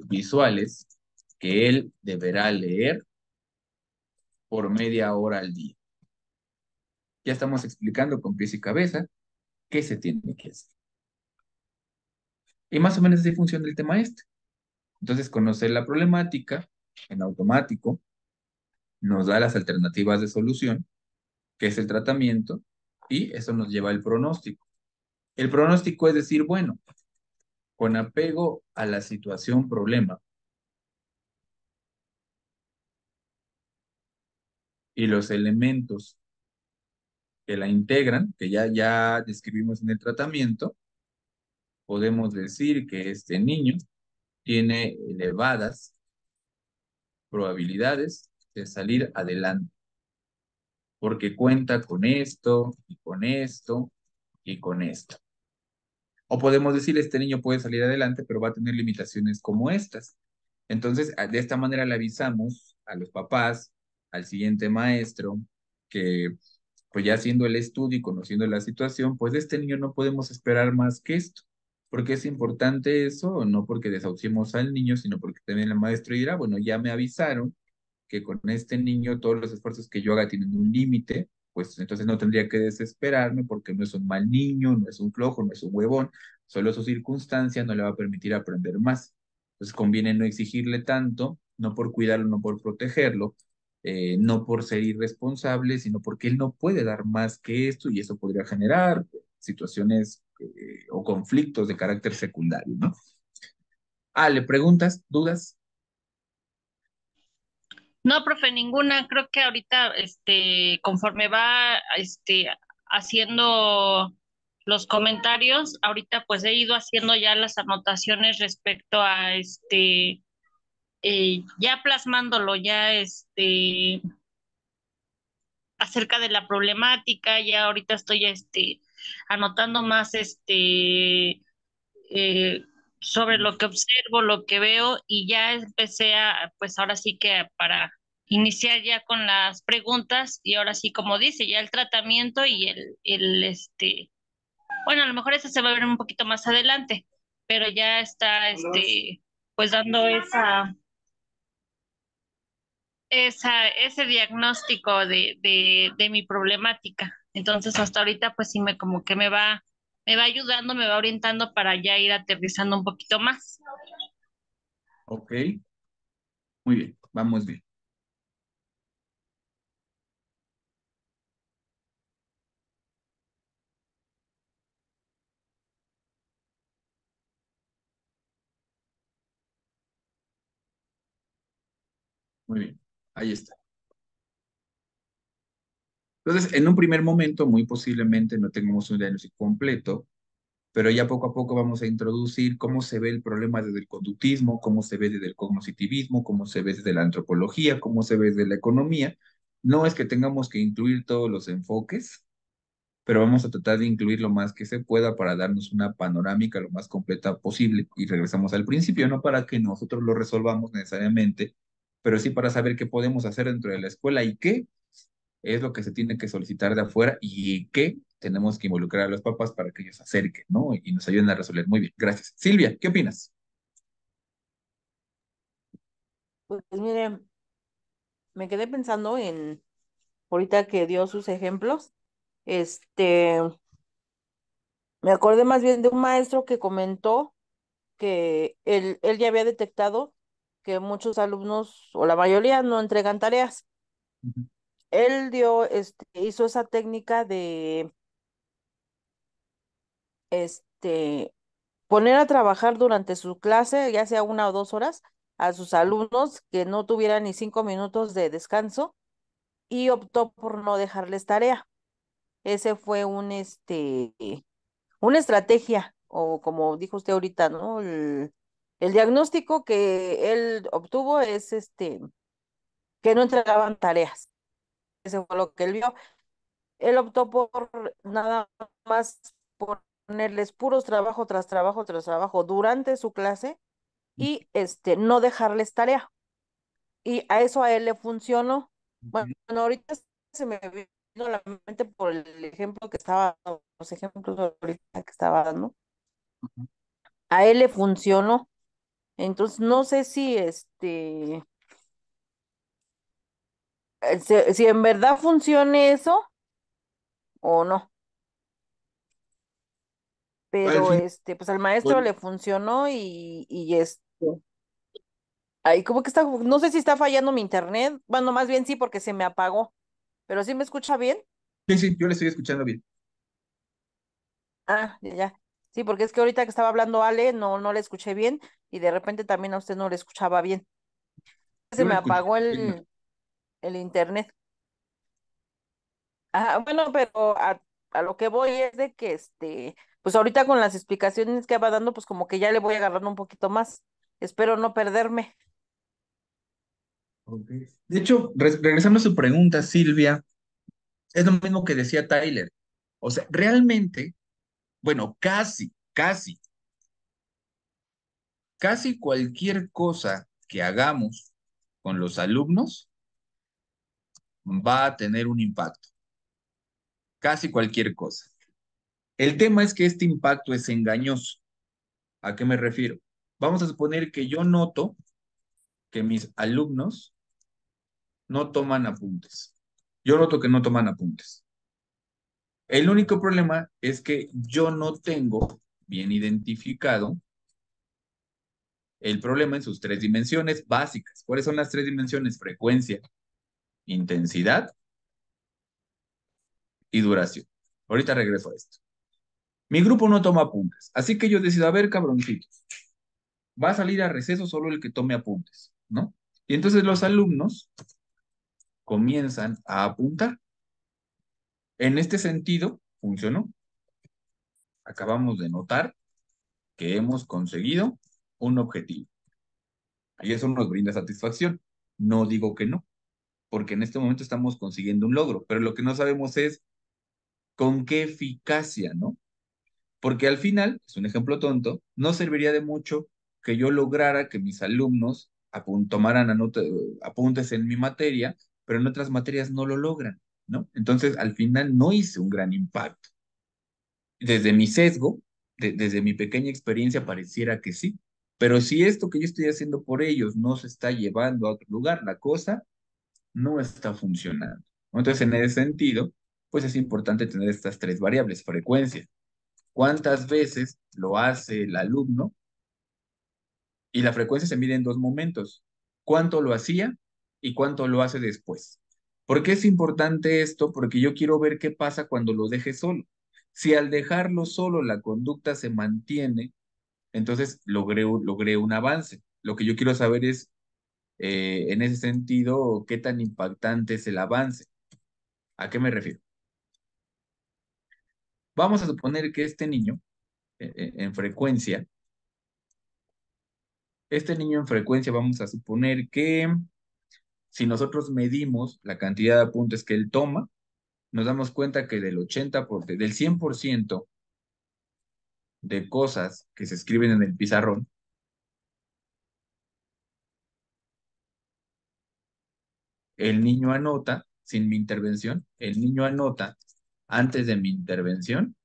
visuales que él deberá leer por media hora al día. Ya estamos explicando con pies y cabeza qué se tiene que hacer. Y más o menos así funciona el tema este. Entonces, conocer la problemática en automático nos da las alternativas de solución, que es el tratamiento, y eso nos lleva al pronóstico. El pronóstico es decir, bueno, con apego a la situación problema y los elementos que la integran, que ya describimos en el tratamiento, podemos decir que este niño tiene elevadas probabilidades de salir adelante, porque cuenta con esto y con esto y con esto. O podemos decir, este niño puede salir adelante, pero va a tener limitaciones como estas. Entonces, de esta manera le avisamos a los papás, al siguiente maestro, que pues ya haciendo el estudio y conociendo la situación, pues de este niño no podemos esperar más que esto. ¿Porque es importante eso? No porque desahuciemos al niño, sino porque también el maestro dirá, bueno, ya me avisaron que con este niño todos los esfuerzos que yo haga tienen un límite, pues entonces no tendría que desesperarme porque no es un mal niño, no es un flojo, no es un huevón, solo su circunstancia no le va a permitir aprender más. Entonces conviene no exigirle tanto, no por cuidarlo, no por protegerlo, no por ser irresponsable, sino porque él no puede dar más que esto y eso podría generar situaciones o conflictos de carácter secundario, ¿no? ¿Le preguntas, dudas? No, profe, ninguna. Creo que ahorita, conforme va, haciendo los comentarios, ahorita pues he ido haciendo ya las anotaciones respecto a ya plasmándolo, ya acerca de la problemática, ya ahorita estoy anotando más eh, sobre lo que observo, lo que veo y ya empecé a, pues ahora sí que para iniciar ya con las preguntas y ahora sí, como dice, ya el tratamiento y bueno, a lo mejor eso se va a ver un poquito más adelante, pero ya está, pues dando ese diagnóstico de mi problemática. Entonces, hasta ahorita, pues sí como que me va ayudando, me va orientando para ya ir aterrizando un poquito más. Ok, muy bien, vamos bien. Muy bien, ahí está. Entonces, en un primer momento, muy posiblemente no tengamos un diagnóstico completo, pero ya poco a poco vamos a introducir cómo se ve el problema desde el conductismo, cómo se ve desde el cognitivismo, cómo se ve desde la antropología, cómo se ve desde la economía. No es que tengamos que incluir todos los enfoques, pero vamos a tratar de incluir lo más que se pueda para darnos una panorámica lo más completa posible. Y regresamos al principio, no para que nosotros lo resolvamos necesariamente, pero sí para saber qué podemos hacer dentro de la escuela y qué es lo que se tiene que solicitar de afuera y qué tenemos que involucrar a los papás para que ellos se acerquen, ¿no? Y nos ayuden a resolver. Muy bien, gracias. Silvia, ¿qué opinas? Pues mire, me quedé pensando en ahorita que dio sus ejemplos Este, me acordé más bien de un maestro que comentó que él ya había detectado que muchos alumnos, o la mayoría, no entregan tareas. Ujú. Él hizo esa técnica de, este, poner a trabajar durante su clase, ya sea 1 o 2 horas, a sus alumnos que no tuvieran ni 5 minutos de descanso y optó por no dejarles tarea. Ese fue una estrategia, o como dijo usted ahorita, ¿no? El diagnóstico que él obtuvo es que no entregaban tareas. Ese fue lo que él vio. Él optó por nada más ponerles puros trabajo tras trabajo tras trabajo durante su clase y no dejarles tarea. Y a él le funcionó. Bueno, Ok. ahorita se me vino a la mente por el ejemplo que estaba, los ejemplos ahorita que estaba dando. A él le funcionó. Entonces, no sé si si en verdad funcione eso o no, Al pero fin, pues al maestro le funcionó y ahí como que está, no sé si está fallando mi internet, bueno, más bien sí, porque se me apagó, pero sí me escucha bien. sí, sí, yo le estoy escuchando bien. Ah, ya, ya. Sí, porque es que ahorita que estaba hablando Ale, no le escuché bien y de repente también a usted no le escuchaba bien. Se Yo le me escuché apagó bien. el internet. Ah, bueno, pero a lo que voy es de que pues ahorita con las explicaciones que va dando, pues como que ya le voy agarrando un poquito más. Espero no perderme. Ok. De hecho, regresando a su pregunta, Silvia, es lo mismo que decía Tyler. O sea, realmente, bueno, casi cualquier cosa que hagamos con los alumnos va a tener un impacto. Casi cualquier cosa. El tema es que este impacto es engañoso. ¿A qué me refiero? Vamos a suponer que yo noto que mis alumnos no toman apuntes. Yo noto que no toman apuntes. El único problema es que yo no tengo bien identificado el problema en sus tres dimensiones básicas. ¿Cuáles son las tres dimensiones? Frecuencia, intensidad y duración. Ahorita regreso a esto. Mi grupo no toma apuntes, así que yo decido, a ver, cabroncitos, va a salir a receso solo el que tome apuntes, ¿no? Y entonces los alumnos comienzan a apuntar. En este sentido, funcionó. Acabamos de notar que hemos conseguido un objetivo y eso nos brinda satisfacción. No digo que no, porque en este momento estamos consiguiendo un logro, pero lo que no sabemos es con qué eficacia, ¿no? Porque al final, es un ejemplo tonto, no serviría de mucho que yo lograra que mis alumnos tomaran apuntes en mi materia, pero en otras materias no lo logran, ¿no? Entonces, al final no hice un gran impacto. Desde mi sesgo, desde mi pequeña experiencia, pareciera que sí. Pero si esto que yo estoy haciendo por ellos no se está llevando a otro lugar, la cosa no está funcionando, ¿no? Entonces, en ese sentido, pues es importante tener estas tres variables: frecuencia, cuántas veces lo hace el alumno, y la frecuencia se mide en dos momentos: cuánto lo hacía y cuánto lo hace después. ¿Por qué es importante esto? Porque yo quiero ver qué pasa cuando lo deje solo. Si al dejarlo solo la conducta se mantiene, entonces logré un avance. Lo que yo quiero saber es, en ese sentido, qué tan impactante es el avance. ¿A qué me refiero? Vamos a suponer que en frecuencia, este niño en frecuencia, vamos a suponer que si nosotros medimos la cantidad de apuntes que él toma, nos damos cuenta que del 100% de cosas que se escriben en el pizarrón, el niño anota, sin mi intervención, el niño anota antes de mi intervención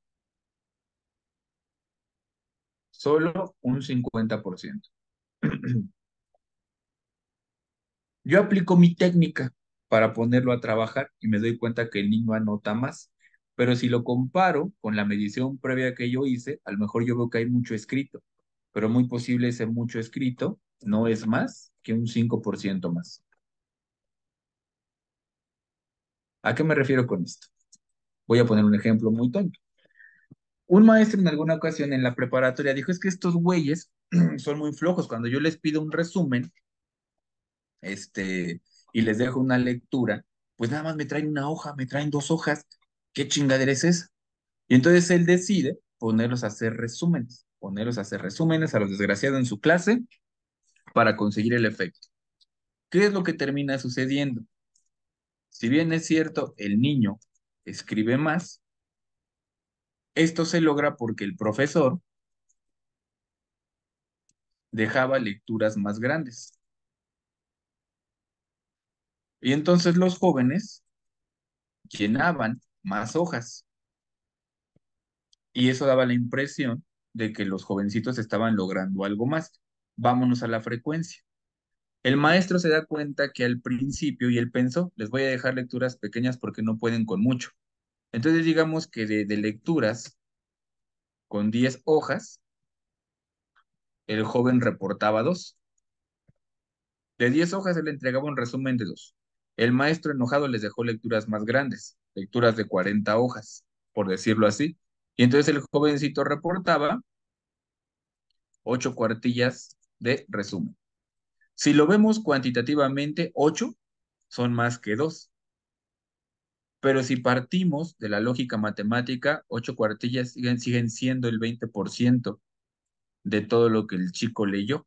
solo un 50%. Yo aplico mi técnica para ponerlo a trabajar y me doy cuenta que el niño anota más. Pero si lo comparo con la medición previa que yo hice, a lo mejor yo veo que hay mucho escrito, pero muy posible ese mucho escrito no es más que un 5% más. ¿A qué me refiero con esto? Voy a poner un ejemplo muy tonto. Un maestro en alguna ocasión en la preparatoria dijo, es que estos güeyes son muy flojos. Cuando yo les pido un resumen, y les dejo una lectura, pues nada más me traen una hoja, me traen 2 hojas. ¿Qué chingadera es esa? Y entonces él decide ponerlos a hacer resúmenes a los desgraciados en su clase para conseguir el efecto. ¿Qué es lo que termina sucediendo? Si bien es cierto, el niño escribe más, esto se logra porque el profesor dejaba lecturas más grandes. Y entonces los jóvenes llenaban más hojas. Y eso daba la impresión de que los jovencitos estaban logrando algo más. Vámonos a la frecuencia. El maestro se da cuenta que al principio, y él pensó, les voy a dejar lecturas pequeñas porque no pueden con mucho. Entonces digamos que de lecturas con 10 hojas, el joven reportaba 2. De 10 hojas, él entregaba un resumen de 2. El maestro enojado les dejó lecturas más grandes, lecturas de 40 hojas, por decirlo así. Y entonces el jovencito reportaba 8 cuartillas de resumen. Si lo vemos cuantitativamente, 8 son más que 2. Pero si partimos de la lógica matemática, 8 cuartillas siguen siendo el 20% de todo lo que el chico leyó.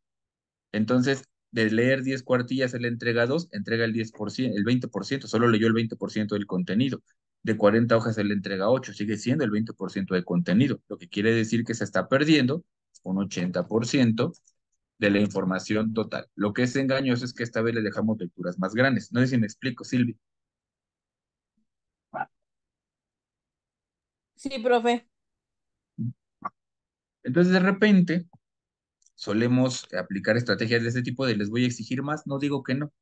Entonces, de leer 10 cuartillas, él entrega 2, entrega el 10%, el 20%, solo leyó el 20% del contenido. De 40 hojas, él entrega 8, sigue siendo el 20% de contenido, lo que quiere decir que se está perdiendo un 80% de la información total. Lo que es engañoso es que esta vez le dejamos lecturas más grandes. No sé si me explico, Silvia. Sí, profe. Entonces, de repente, solemos aplicar estrategias de este tipo de les voy a exigir más, no digo que no,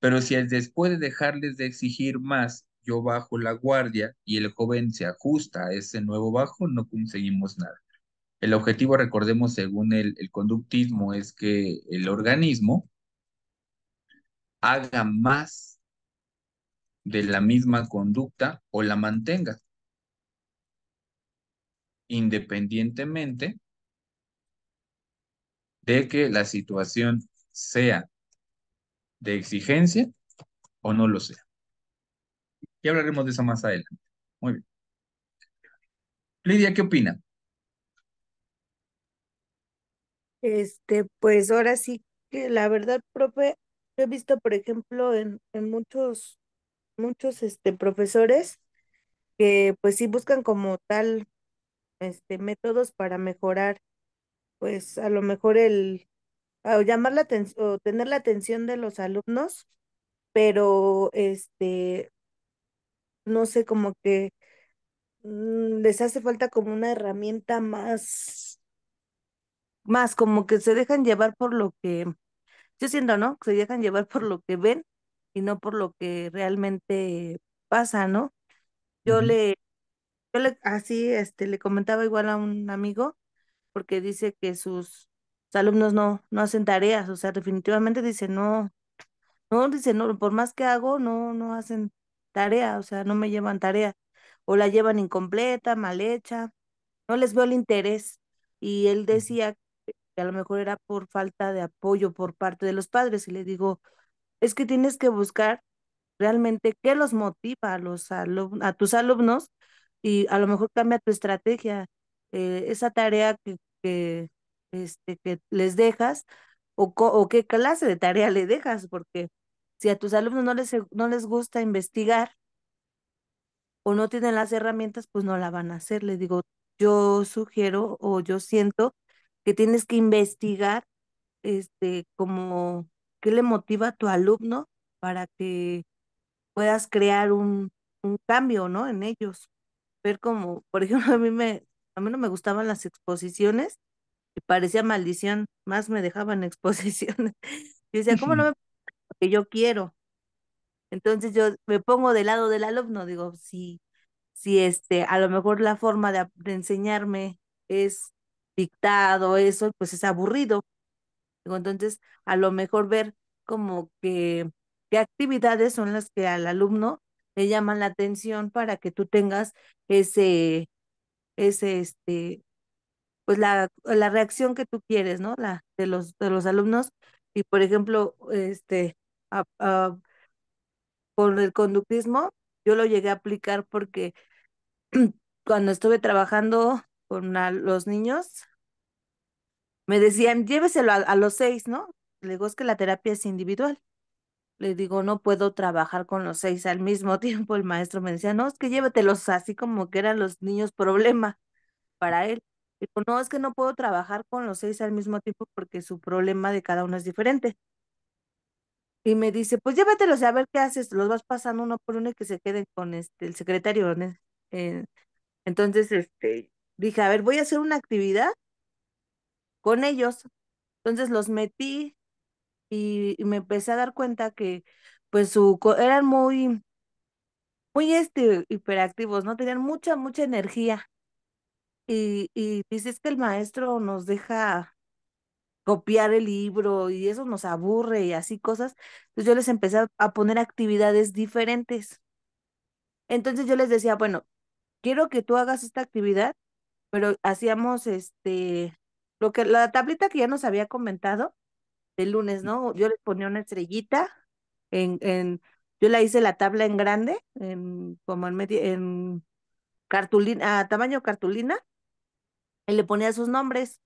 pero si después de dejarles de exigir más, yo bajo la guardia y el joven se ajusta a ese nuevo bajo, no conseguimos nada. El objetivo, recordemos, según el conductismo, es que el organismo haga más de la misma conducta o la mantenga, independientemente de que la situación sea de exigencia o no lo sea. Y hablaremos de eso más adelante. Muy bien. Lidia, ¿qué opina? Pues ahora sí que la verdad, profe, he visto, por ejemplo, en muchos, profesores que pues sí buscan como tal, métodos para mejorar, pues a lo mejor o llamar la atención, o tener la atención de los alumnos, pero, no sé, como que les hace falta como una herramienta más como que se dejan llevar por lo que, yo siento, ¿no? Se dejan llevar por lo que ven y no por lo que realmente pasa, ¿no? Yo Ujú, le, así, le comentaba igual a un amigo, porque dice que sus alumnos no hacen tareas, o sea, definitivamente dice, dice, no, por más que hago, no hacen tarea, o sea, no me llevan tarea, o la llevan incompleta, mal hecha, no les veo el interés. Y él decía que a lo mejor era por falta de apoyo por parte de los padres, y le digo, es que tienes que buscar realmente qué los motiva a tus alumnos, y a lo mejor cambia tu estrategia, esa tarea que les dejas, o qué clase de tarea le dejas, porque si a tus alumnos no les gusta investigar o no tienen las herramientas, pues no la van a hacer. Le digo, yo sugiero o yo siento que tienes que investigar, como qué le motiva a tu alumno para que puedas crear un cambio, ¿no? En ellos. Ver como, por ejemplo, a mí no me gustaban las exposiciones y parecía maldición, más me dejaban exposiciones. Y decía, ¿cómo no me lo que yo quiero? Entonces yo me pongo del lado del alumno, digo, si si a lo mejor la forma de enseñarme es dictado, eso, pues es aburrido. Digo, entonces, a lo mejor ver como que qué actividades son las que al alumno le llaman la atención para que tú tengas ese, ese, pues la reacción que tú quieres, ¿no? La de los alumnos. Y por ejemplo, a- a- con el conductismo, yo lo llegué a aplicar porque cuando estuve trabajando con los niños, me decían, lléveselo a los 6, ¿no? Le digo, es que la terapia es individual. Le digo, no puedo trabajar con los 6 al mismo tiempo. El maestro me decía, no, es que llévatelos así como que eran los niños problema para él. Digo, no, es que no puedo trabajar con los 6 al mismo tiempo porque su problema de cada uno es diferente. Y me dice, pues llévatelos y a ver qué haces, los vas pasando uno por uno y que se queden con el secretario, ¿no? Eh, entonces, dije, a ver, voy a hacer una actividad con ellos. Entonces los metí y me empecé a dar cuenta que pues eran muy hiperactivos, ¿no? Tenían mucha energía. Y dices que el maestro nos deja copiar el libro y eso nos aburre y así cosas. Entonces yo les empecé a poner actividades diferentes. Entonces yo les decía, bueno, quiero que tú hagas esta actividad, pero hacíamos la tablita que ya nos había comentado el lunes, ¿no? Yo les ponía una estrellita yo la hice la tabla en grande, como en cartulina, a tamaño cartulina, y le ponía sus nombres.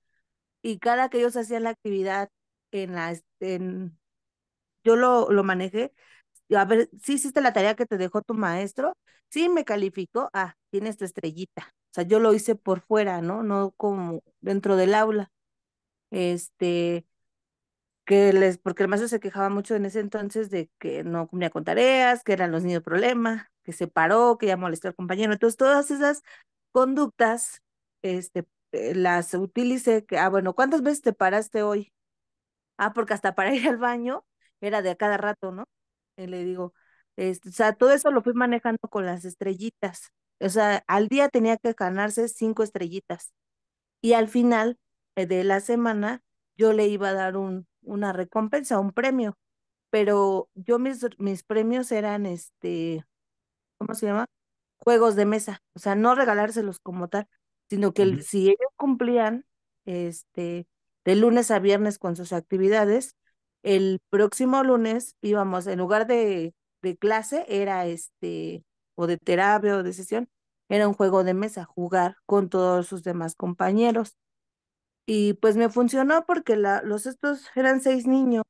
Y cada que ellos hacían la actividad en la, este, en, yo lo manejé. A ver, ¿sí hiciste la tarea que te dejó tu maestro? Sí, me calificó. Ah, tienes tu estrellita. O sea, yo lo hice por fuera, ¿no? No como dentro del aula. Este, porque el maestro se quejaba mucho en ese entonces de que no cumplía con tareas, que eran los niños problema, que se paró, que ya molestó al compañero. Entonces, todas esas conductas, las utilicé, bueno, ¿cuántas veces te paraste hoy? Ah, porque hasta para ir al baño era de a cada rato, ¿no? Y le digo, o sea, todo eso lo fui manejando con las estrellitas. O sea, al día tenía que ganarse 5 estrellitas. Y al final de la semana yo le iba a dar una recompensa, un premio. Pero yo mis premios eran ¿cómo se llama? Juegos de mesa, o sea, no regalárselos como tal, sino que Ujú. si ellos cumplían este de lunes a viernes con sus actividades, el próximo lunes íbamos, en lugar de clase, era o de terapia o de sesión, era un juego de mesa, jugar con todos sus demás compañeros. Y pues me funcionó porque los estos eran 6 niños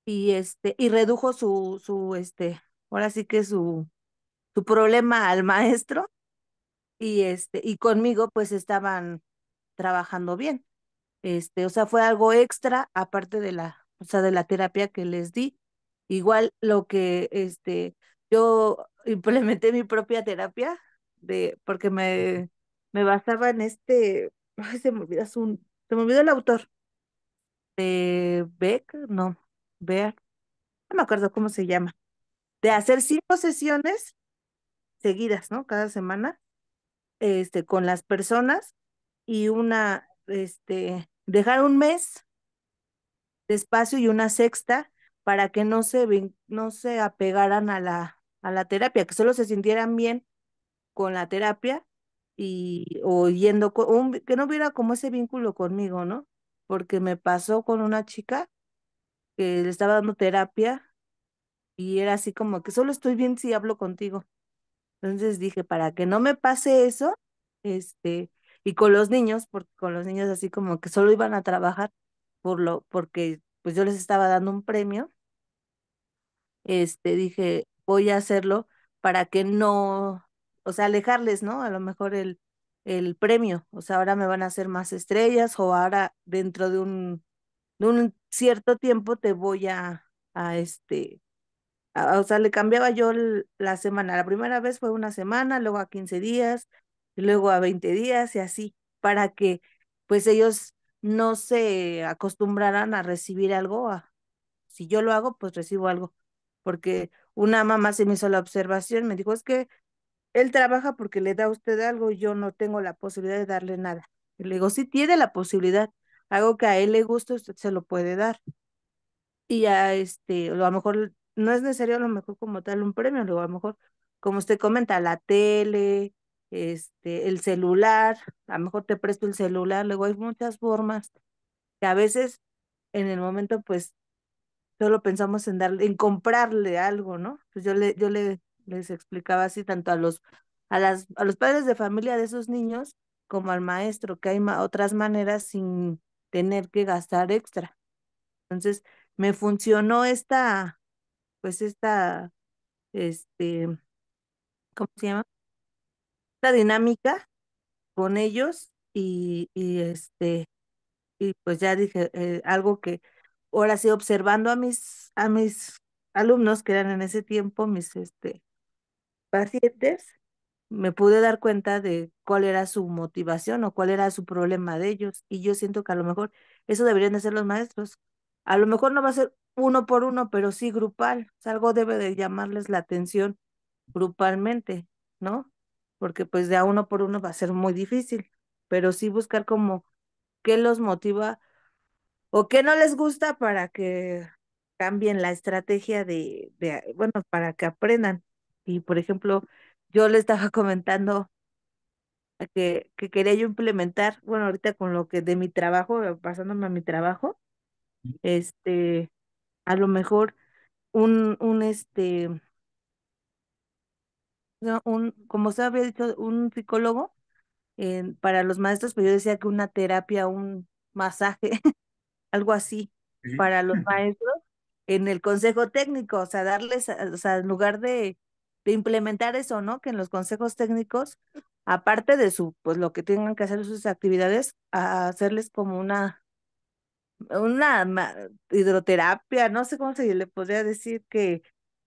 y redujo ahora sí que su problema al maestro y conmigo pues estaban trabajando bien. O sea, fue algo extra aparte o sea, de la terapia que les di. Igual lo que yo implementé mi propia terapia porque me basaba en ay, se me olvidó el autor de Beck, no, Beck, no me acuerdo cómo se llama, de hacer 5 sesiones seguidas, ¿no? Cada semana, con las personas y dejar un mes de espacio y una sexta para que no se apegaran a la terapia, que solo se sintieran bien con la terapia o yendo, que no hubiera como ese vínculo conmigo, ¿no? Porque me pasó con una chica que le estaba dando terapia y era así como que solo estoy bien si hablo contigo. Entonces dije, para que no me pase eso, y con los niños, porque con los niños así como que solo iban a trabajar porque pues yo les estaba dando un premio, dije, voy a hacerlo para que no, o sea, alejarles, ¿no? A lo mejor el premio, o sea, ahora me van a hacer más estrellas o ahora dentro de un cierto tiempo te voy o sea, le cambiaba yo la semana. La primera vez fue una semana, luego a 15 días, y luego a 20 días y así, para que pues ellos no se acostumbraran a recibir algo. Si yo lo hago, pues recibo algo. Porque una mamá se me hizo la observación, me dijo, es que él trabaja porque le da a usted algo y yo no tengo la posibilidad de darle nada. Y le digo, sí tiene la posibilidad, algo que a él le gusta, usted se lo puede dar. Y a a lo mejor no es necesario a lo mejor como tal un premio, luego a lo mejor, como usted comenta, la tele, el celular, a lo mejor te presto el celular, luego hay muchas formas que a veces en el momento pues solo pensamos en darle, en comprarle algo, ¿no? Pues les explicaba así tanto a los padres de familia de esos niños como al maestro, que hay otras maneras sin tener que gastar extra. Entonces, me funcionó pues este, ¿cómo se llama? Esta dinámica con ellos y pues ya dije, algo que ahora sí observando a mis alumnos que eran en ese tiempo mis pacientes, me pude dar cuenta de cuál era su motivación o cuál era su problema de ellos. Y yo siento que a lo mejor eso deberían de ser los maestros. A lo mejor no va a ser uno por uno, pero sí grupal. O sea, algo debe de llamarles la atención grupalmente, ¿no? Porque pues de a uno por uno va a ser muy difícil, pero sí buscar como qué los motiva o qué no les gusta para que cambien la estrategia bueno, para que aprendan. Y por ejemplo, yo le estaba comentando que quería yo implementar, bueno, ahorita con lo que de mi trabajo, pasándome a mi trabajo, este, a lo mejor un no, como usted había dicho, un psicólogo para los maestros, pero yo decía que una terapia, un masaje, algo así, Sí. para los maestros en el consejo técnico, o sea, darles, o sea, en lugar de implementar eso, ¿no? Que en los consejos técnicos, aparte de pues lo que tengan que hacer sus actividades, a hacerles como una hidroterapia, no sé cómo se le podría decir que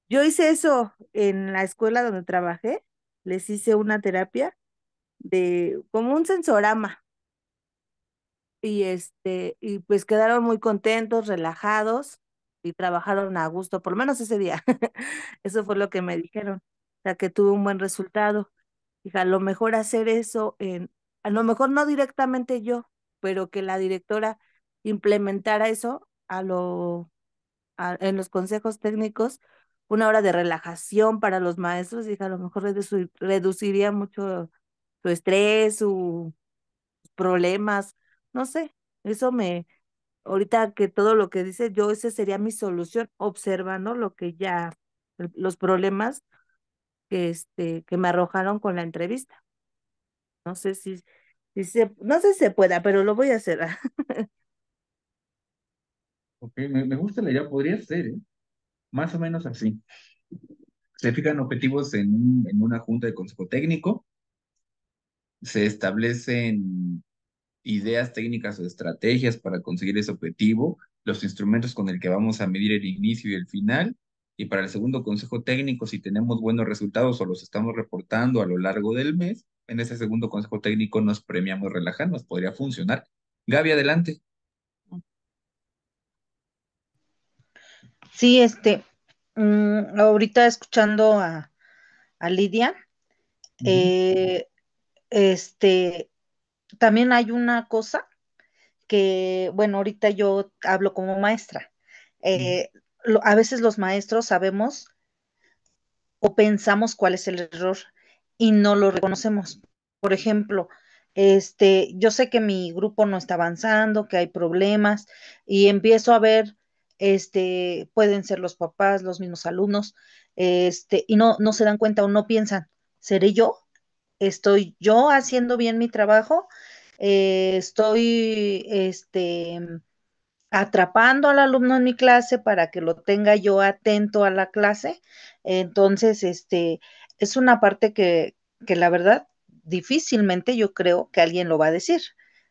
yo hice eso en la escuela donde trabajé, les hice una terapia de como un sensorama y pues quedaron muy contentos, relajados y trabajaron a gusto, por lo menos ese día. Eso fue lo que me dijeron, o sea, que tuve un buen resultado. Dije, a lo mejor hacer eso a lo mejor no directamente yo, pero que la directora implementara eso en los consejos técnicos, una hora de relajación para los maestros, dije, a lo mejor reduciría mucho su estrés, sus problemas, no sé, eso ahorita que todo lo que dice yo, esa sería mi solución, observando lo que los problemas que me arrojaron con la entrevista. No sé no sé si se pueda, pero lo voy a hacer. Ok, me gusta la idea, podría ser, ¿eh? Más o menos así. Se fijan objetivos en una junta de consejo técnico, se establecen ideas técnicas o estrategias para conseguir ese objetivo, los instrumentos con el que vamos a medir el inicio y el final, y para el segundo consejo técnico, si tenemos buenos resultados o los estamos reportando a lo largo del mes, en ese segundo consejo técnico nos premiamos relajando, nos podría funcionar. Gaby, adelante. Sí, ahorita escuchando a Lidia, Ujú, eh, este, también hay una cosa que, bueno, ahorita yo hablo como maestra. ujú. Eh, a veces los maestros sabemos o pensamos cuál es el error y no lo reconocemos. Por ejemplo, yo sé que mi grupo no está avanzando, que hay problemas y empiezo a ver, pueden ser los papás, los mismos alumnos, y no se dan cuenta o no piensan, ¿seré yo? ¿Estoy yo haciendo bien mi trabajo? Estoy, atrapando al alumno en mi clase para que lo tenga yo atento a la clase. Entonces, es una parte que la verdad difícilmente yo creo que alguien lo va a decir.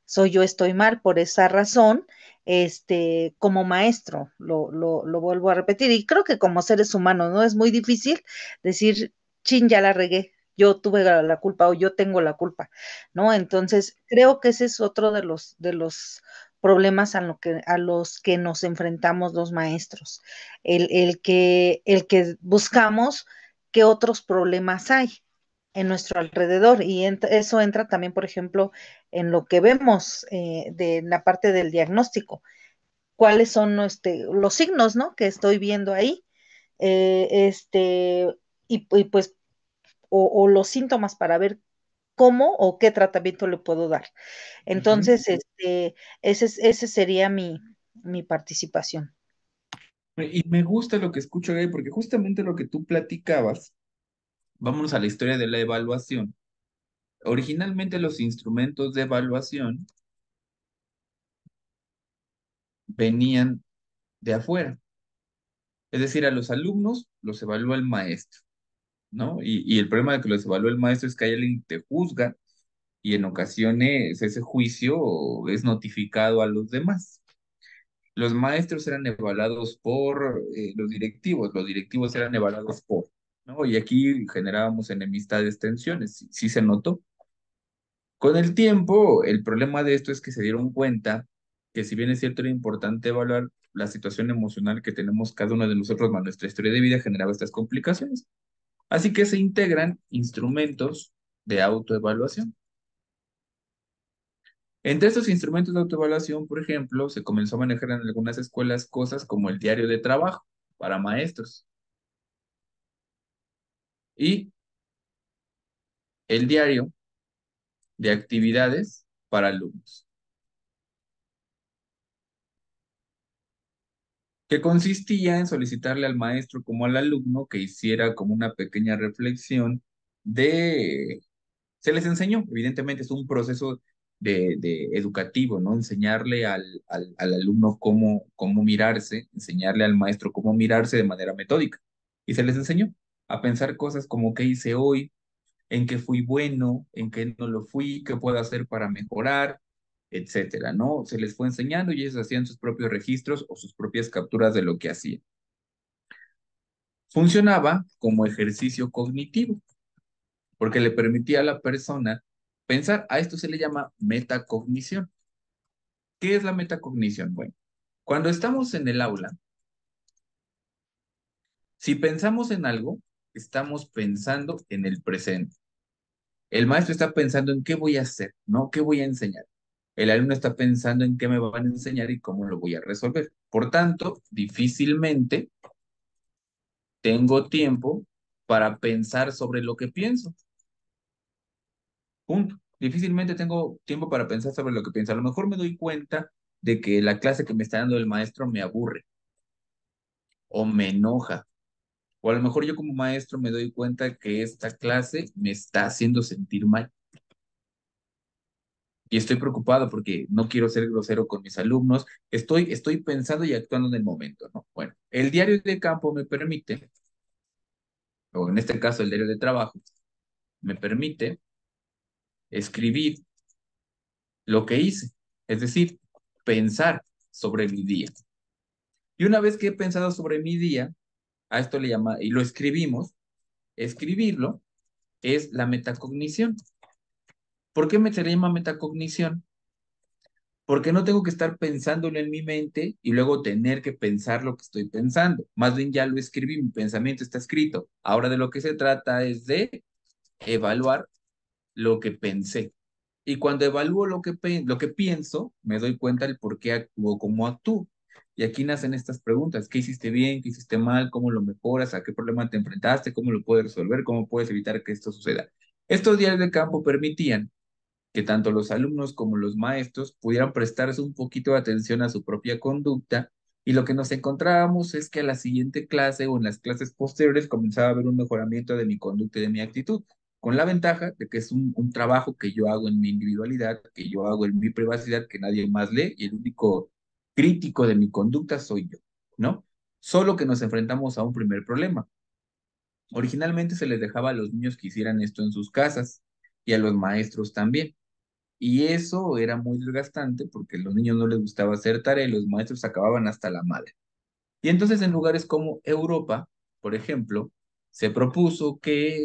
Soy yo estoy mal por esa razón, como maestro, lo vuelvo a repetir, y creo que como seres humanos, ¿no? Es muy difícil decir, chin, ya la regué, yo tuve la culpa o yo tengo la culpa, ¿no? Entonces, creo que ese es otro de los problemas a los que nos enfrentamos los maestros, el que buscamos qué otros problemas hay. en nuestro alrededor y eso entra también, por ejemplo, en lo que vemos de la parte del diagnóstico. ¿Cuáles son los signos, ¿no? Que estoy viendo ahí? Eh, este, y pues, o los síntomas para ver cómo o qué tratamiento le puedo dar. Ujú. Entonces, ese sería mi participación. Y me gusta lo que escucho, Gaby, porque justamente lo que tú platicabas, vamos a la historia de la evaluación. Originalmente los instrumentos de evaluación venían de afuera, es decir, a los alumnos los evalúa el maestro, ¿no? Y el problema de que los evalúa el maestro es que hay alguien que te juzga y en ocasiones ese juicio es notificado a los demás. Los maestros eran evaluados por los directivos eran evaluados por, ¿no? Y aquí generábamos enemistades, tensiones, sí, sí se notó. Con el tiempo, el problema de esto es que se dieron cuenta que si bien es cierto era importante evaluar la situación emocional que tenemos cada uno de nosotros, más nuestra historia de vida generaba estas complicaciones. Así que se integran instrumentos de autoevaluación. Entre estos instrumentos de autoevaluación, por ejemplo, se comenzó a manejar en algunas escuelas cosas como el diario de trabajo para maestros y el diario de actividades para alumnos, que consistía en solicitarle al maestro como al alumno que hiciera como una pequeña reflexión de. Se les enseñó, evidentemente es un proceso de educativo, ¿no? Enseñarle al alumno cómo mirarse, enseñarle al maestro cómo mirarse de manera metódica. Y se les enseñó a pensar cosas como qué hice hoy, en qué fui bueno, en qué no lo fui, qué puedo hacer para mejorar, etcétera, ¿no? Se les fue enseñando y ellos hacían sus propios registros o sus propias capturas de lo que hacían. Funcionaba como ejercicio cognitivo porque le permitía a la persona pensar. A esto se le llama metacognición. ¿Qué es la metacognición? Bueno, cuando estamos en el aula, si pensamos en algo, estamos pensando en el presente. El maestro está pensando en qué voy a hacer, ¿no? ¿Qué voy a enseñar? El alumno está pensando en qué me van a enseñar y cómo lo voy a resolver. Por tanto, difícilmente tengo tiempo para pensar sobre lo que pienso. Punto. Difícilmente tengo tiempo para pensar sobre lo que pienso. A lo mejor me doy cuenta de que la clase que me está dando el maestro me aburre o me enoja. O a lo mejor yo como maestro me doy cuenta que esta clase me está haciendo sentir mal. Y estoy preocupado porque no quiero ser grosero con mis alumnos. Estoy pensando y actuando en el momento, ¿no? Bueno, el diario de campo me permite, o en este caso el diario de trabajo, me permite escribir lo que hice. Es decir, pensar sobre mi día. Y una vez que he pensado sobre mi día, a esto le llama, y lo escribimos, escribirlo es la metacognición. ¿Por qué se le llama metacognición? Porque no tengo que estar pensándolo en mi mente y luego tener que pensar lo que estoy pensando. Más bien ya lo escribí, mi pensamiento está escrito. Ahora de lo que se trata es de evaluar lo que pensé. Y cuando evalúo lo que pienso, me doy cuenta del por qué actúo como actúo. Y aquí nacen estas preguntas: ¿qué hiciste bien? ¿Qué hiciste mal? ¿Cómo lo mejoras? ¿A qué problema te enfrentaste? ¿Cómo lo puedes resolver? ¿Cómo puedes evitar que esto suceda? Estos diarios de campo permitían que tanto los alumnos como los maestros pudieran prestarse un poquito de atención a su propia conducta, y lo que nos encontrábamos es que a la siguiente clase o en las clases posteriores comenzaba a haber un mejoramiento de mi conducta y de mi actitud, con la ventaja de que es un trabajo que yo hago en mi individualidad, que yo hago en mi privacidad, que nadie más lee, y el único crítico de mi conducta soy yo, ¿no? Solo que nos enfrentamos a un primer problema. Originalmente se les dejaba a los niños que hicieran esto en sus casas y a los maestros también. Y eso era muy desgastante porque a los niños no les gustaba hacer tarea y los maestros acababan hasta la madre. Y entonces en lugares como Europa, por ejemplo, se propuso que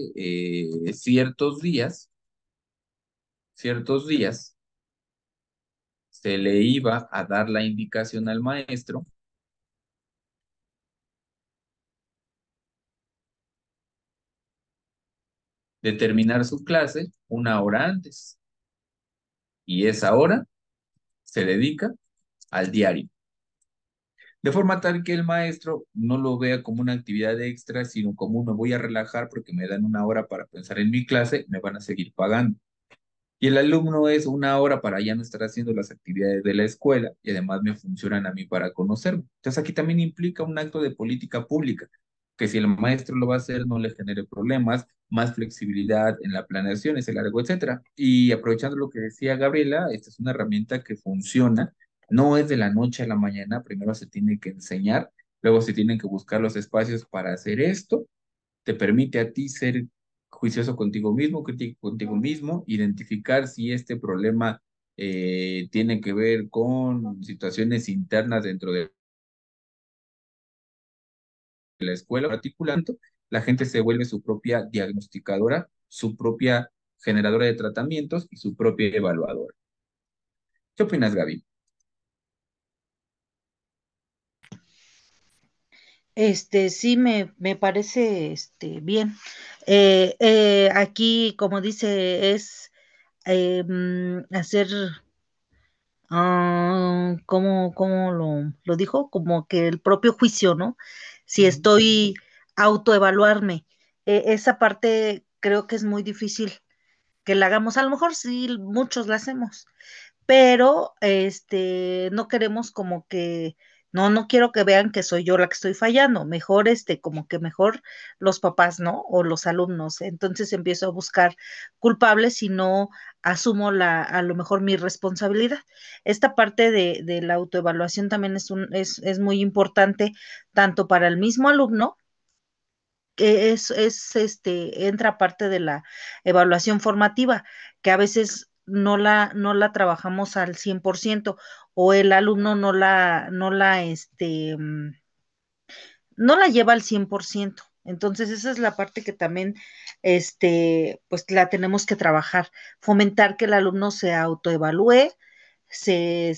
ciertos días, se le iba a dar la indicación al maestro de terminar su clase una hora antes. Y esa hora se dedica al diario. De forma tal que el maestro no lo vea como una actividad extra, sino como me voy a relajar porque me dan una hora para pensar en mi clase, me van a seguir pagando. Y el alumno es una hora para ya no estar haciendo las actividades de la escuela y además me funcionan a mí para conocerme. Entonces aquí también implica un acto de política pública, que si el maestro lo va a hacer no le genere problemas, más flexibilidad en la planeación, ese largo, etcétera. Y aprovechando lo que decía Gabriela, esta es una herramienta que funciona, no es de la noche a la mañana, primero se tiene que enseñar, luego se tienen que buscar los espacios para hacer esto, te permite a ti ser juicioso contigo mismo, crítico contigo mismo, identificar si este problema tiene que ver con situaciones internas dentro de la escuela, articulando, la gente se vuelve su propia diagnosticadora, su propia generadora de tratamientos y su propia evaluadora. ¿Qué opinas, Gaby? Sí, me parece bien. Aquí, como dice, es hacer, ¿cómo lo dijo? Como que el propio juicio, ¿no? Si Ujú. estoy autoevaluarme. Esa parte creo que es muy difícil que la hagamos. A lo mejor sí, muchos la hacemos, pero no queremos como que, no quiero que vean que soy yo la que estoy fallando, mejor como que mejor los papás, ¿no? O los alumnos. Entonces empiezo a buscar culpables y no asumo a lo mejor mi responsabilidad. Esta parte de la autoevaluación también es muy importante, tanto para el mismo alumno, que entra parte de la evaluación formativa, que a veces no la trabajamos al 100% o el alumno no la lleva al 100%. Entonces, esa es la parte que también, pues la tenemos que trabajar, fomentar que el alumno se autoevalúe, se,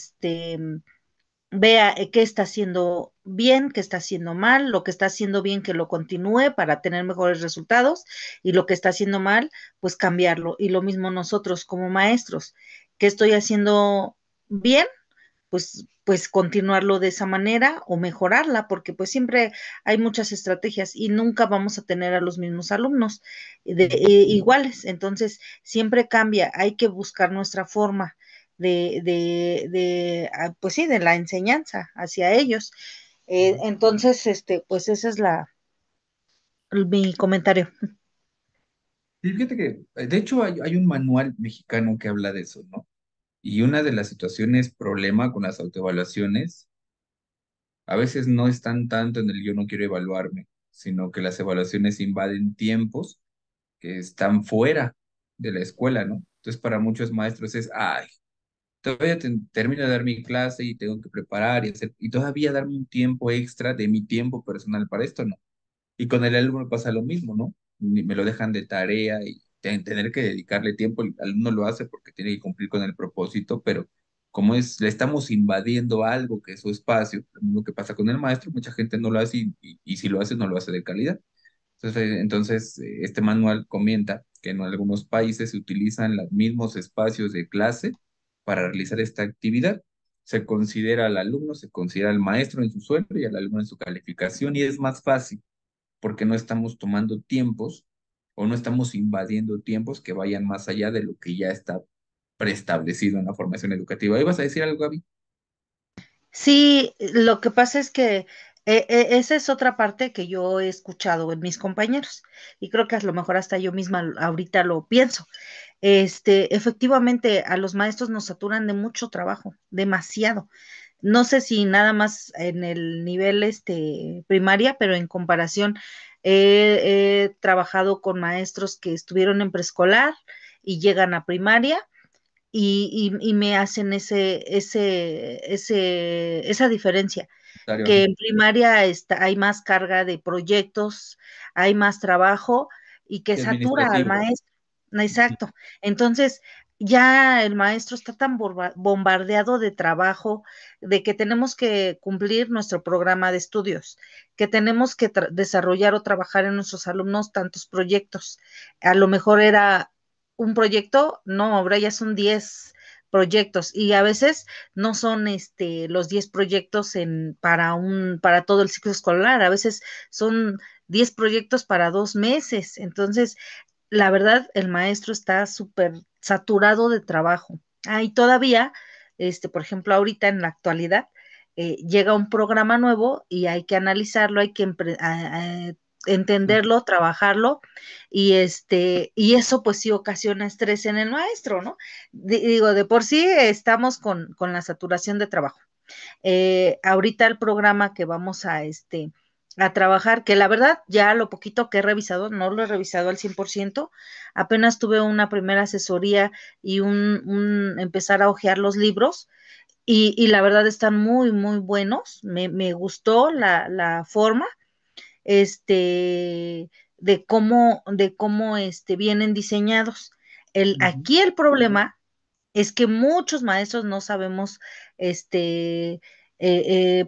vea qué está haciendo bien, qué está haciendo mal, lo que está haciendo bien que lo continúe para tener mejores resultados y lo que está haciendo mal, pues cambiarlo. Y lo mismo nosotros como maestros, ¿qué estoy haciendo bien? Pues continuarlo de esa manera o mejorarla, porque pues siempre hay muchas estrategias y nunca vamos a tener a los mismos alumnos iguales. Entonces, siempre cambia, hay que buscar nuestra forma pues sí, de la enseñanza hacia ellos. Entonces, pues ese es mi comentario. Y fíjate que, de hecho, hay un manual mexicano que habla de eso, ¿no? Y una de las situaciones problema con las autoevaluaciones a veces no están tanto en el yo no quiero evaluarme, sino que las evaluaciones invaden tiempos que están fuera de la escuela, ¿no? Entonces, para muchos maestros es, ay, todavía termino de dar mi clase y tengo que preparar y hacer, y todavía darme un tiempo extra de mi tiempo personal para esto, ¿no? Y con el alumno pasa lo mismo, ¿no? Me lo dejan de tarea y tener que dedicarle tiempo, el alumno lo hace porque tiene que cumplir con el propósito, pero como le estamos invadiendo algo que es su espacio, lo mismo que pasa con el maestro, mucha gente no lo hace y si lo hace, no lo hace de calidad. Entonces, este manual comenta que en algunos países se utilizan los mismos espacios de clase para realizar esta actividad. Se considera al alumno, se considera al maestro en su sueldo y al alumno en su calificación y es más fácil porque no estamos tomando tiempos o no estamos invadiendo tiempos que vayan más allá de lo que ya está preestablecido en la formación educativa. ¿Ibas a decir algo, Gaby? Sí, lo que pasa es que esa es otra parte que yo he escuchado en mis compañeros y creo que a lo mejor hasta yo misma ahorita lo pienso. Efectivamente, a los maestros nos saturan de mucho trabajo, demasiado. No sé si nada más en el nivel primaria, pero en comparación, he trabajado con maestros que estuvieron en preescolar y llegan a primaria y me hacen esa diferencia, Dario, que en primaria hay más carga de proyectos, hay más trabajo y que y satura al administrativo. maestro. Exacto. Entonces, ya el maestro está tan bombardeado de trabajo, de que tenemos que cumplir nuestro programa de estudios, que tenemos que desarrollar o trabajar en nuestros alumnos tantos proyectos. A lo mejor era un proyecto, no, ahora ya son 10 proyectos y a veces no son los 10 proyectos para todo el ciclo escolar, a veces son 10 proyectos para 2 meses. Entonces, la verdad, el maestro está súper saturado de trabajo. Ah, y todavía, por ejemplo, ahorita en la actualidad, llega un programa nuevo y hay que analizarlo, hay que entenderlo, trabajarlo, y eso pues sí ocasiona estrés en el maestro, ¿no? Digo, de por sí estamos con la saturación de trabajo. Ahorita el programa que vamos a trabajar, que la verdad ya lo poquito que he revisado, no lo he revisado al 100%, apenas tuve una primera asesoría y empezar a hojear los libros y la verdad están muy, muy buenos, me gustó la forma, este, de cómo vienen diseñados. Ujú. Aquí el problema es que muchos maestros no sabemos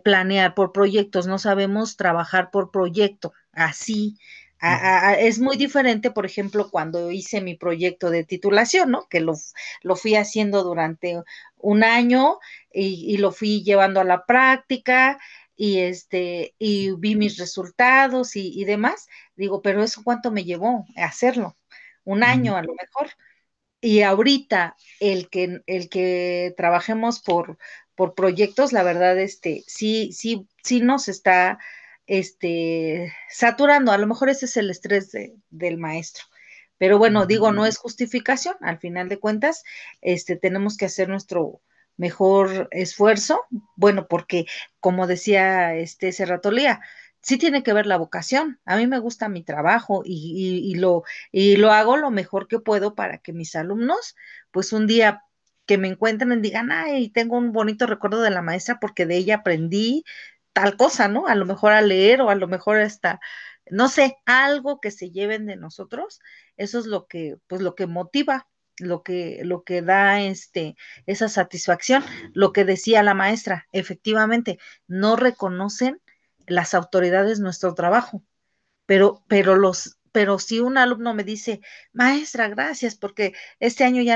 planear por proyectos, no sabemos trabajar por proyecto. Así, Ujú. es muy diferente, por ejemplo, cuando hice mi proyecto de titulación, ¿no? Que lo fui haciendo durante un año y lo fui llevando a la práctica y vi mis resultados y demás. Digo, pero eso cuánto me llevó a hacerlo, un Ujú. año a lo mejor. Y ahorita el que trabajemos por proyectos, la verdad, sí, sí, sí nos está saturando. A lo mejor ese es el estrés del maestro. Pero bueno, Ujú. digo, no es justificación. Al final de cuentas, tenemos que hacer nuestro mejor esfuerzo. Bueno, porque como decía ese rato Lía, sí tiene que ver la vocación. A mí me gusta mi trabajo y lo hago lo mejor que puedo para que mis alumnos, pues un día que me encuentren y digan, ay, tengo un bonito recuerdo de la maestra porque de ella aprendí tal cosa, ¿no? A lo mejor a leer o a lo mejor hasta, no sé, algo que se lleven de nosotros, eso es pues lo que motiva. Lo que da esa satisfacción, lo que decía la maestra, efectivamente, no reconocen las autoridades nuestro trabajo, pero si un alumno me dice, maestra, gracias, porque este año ya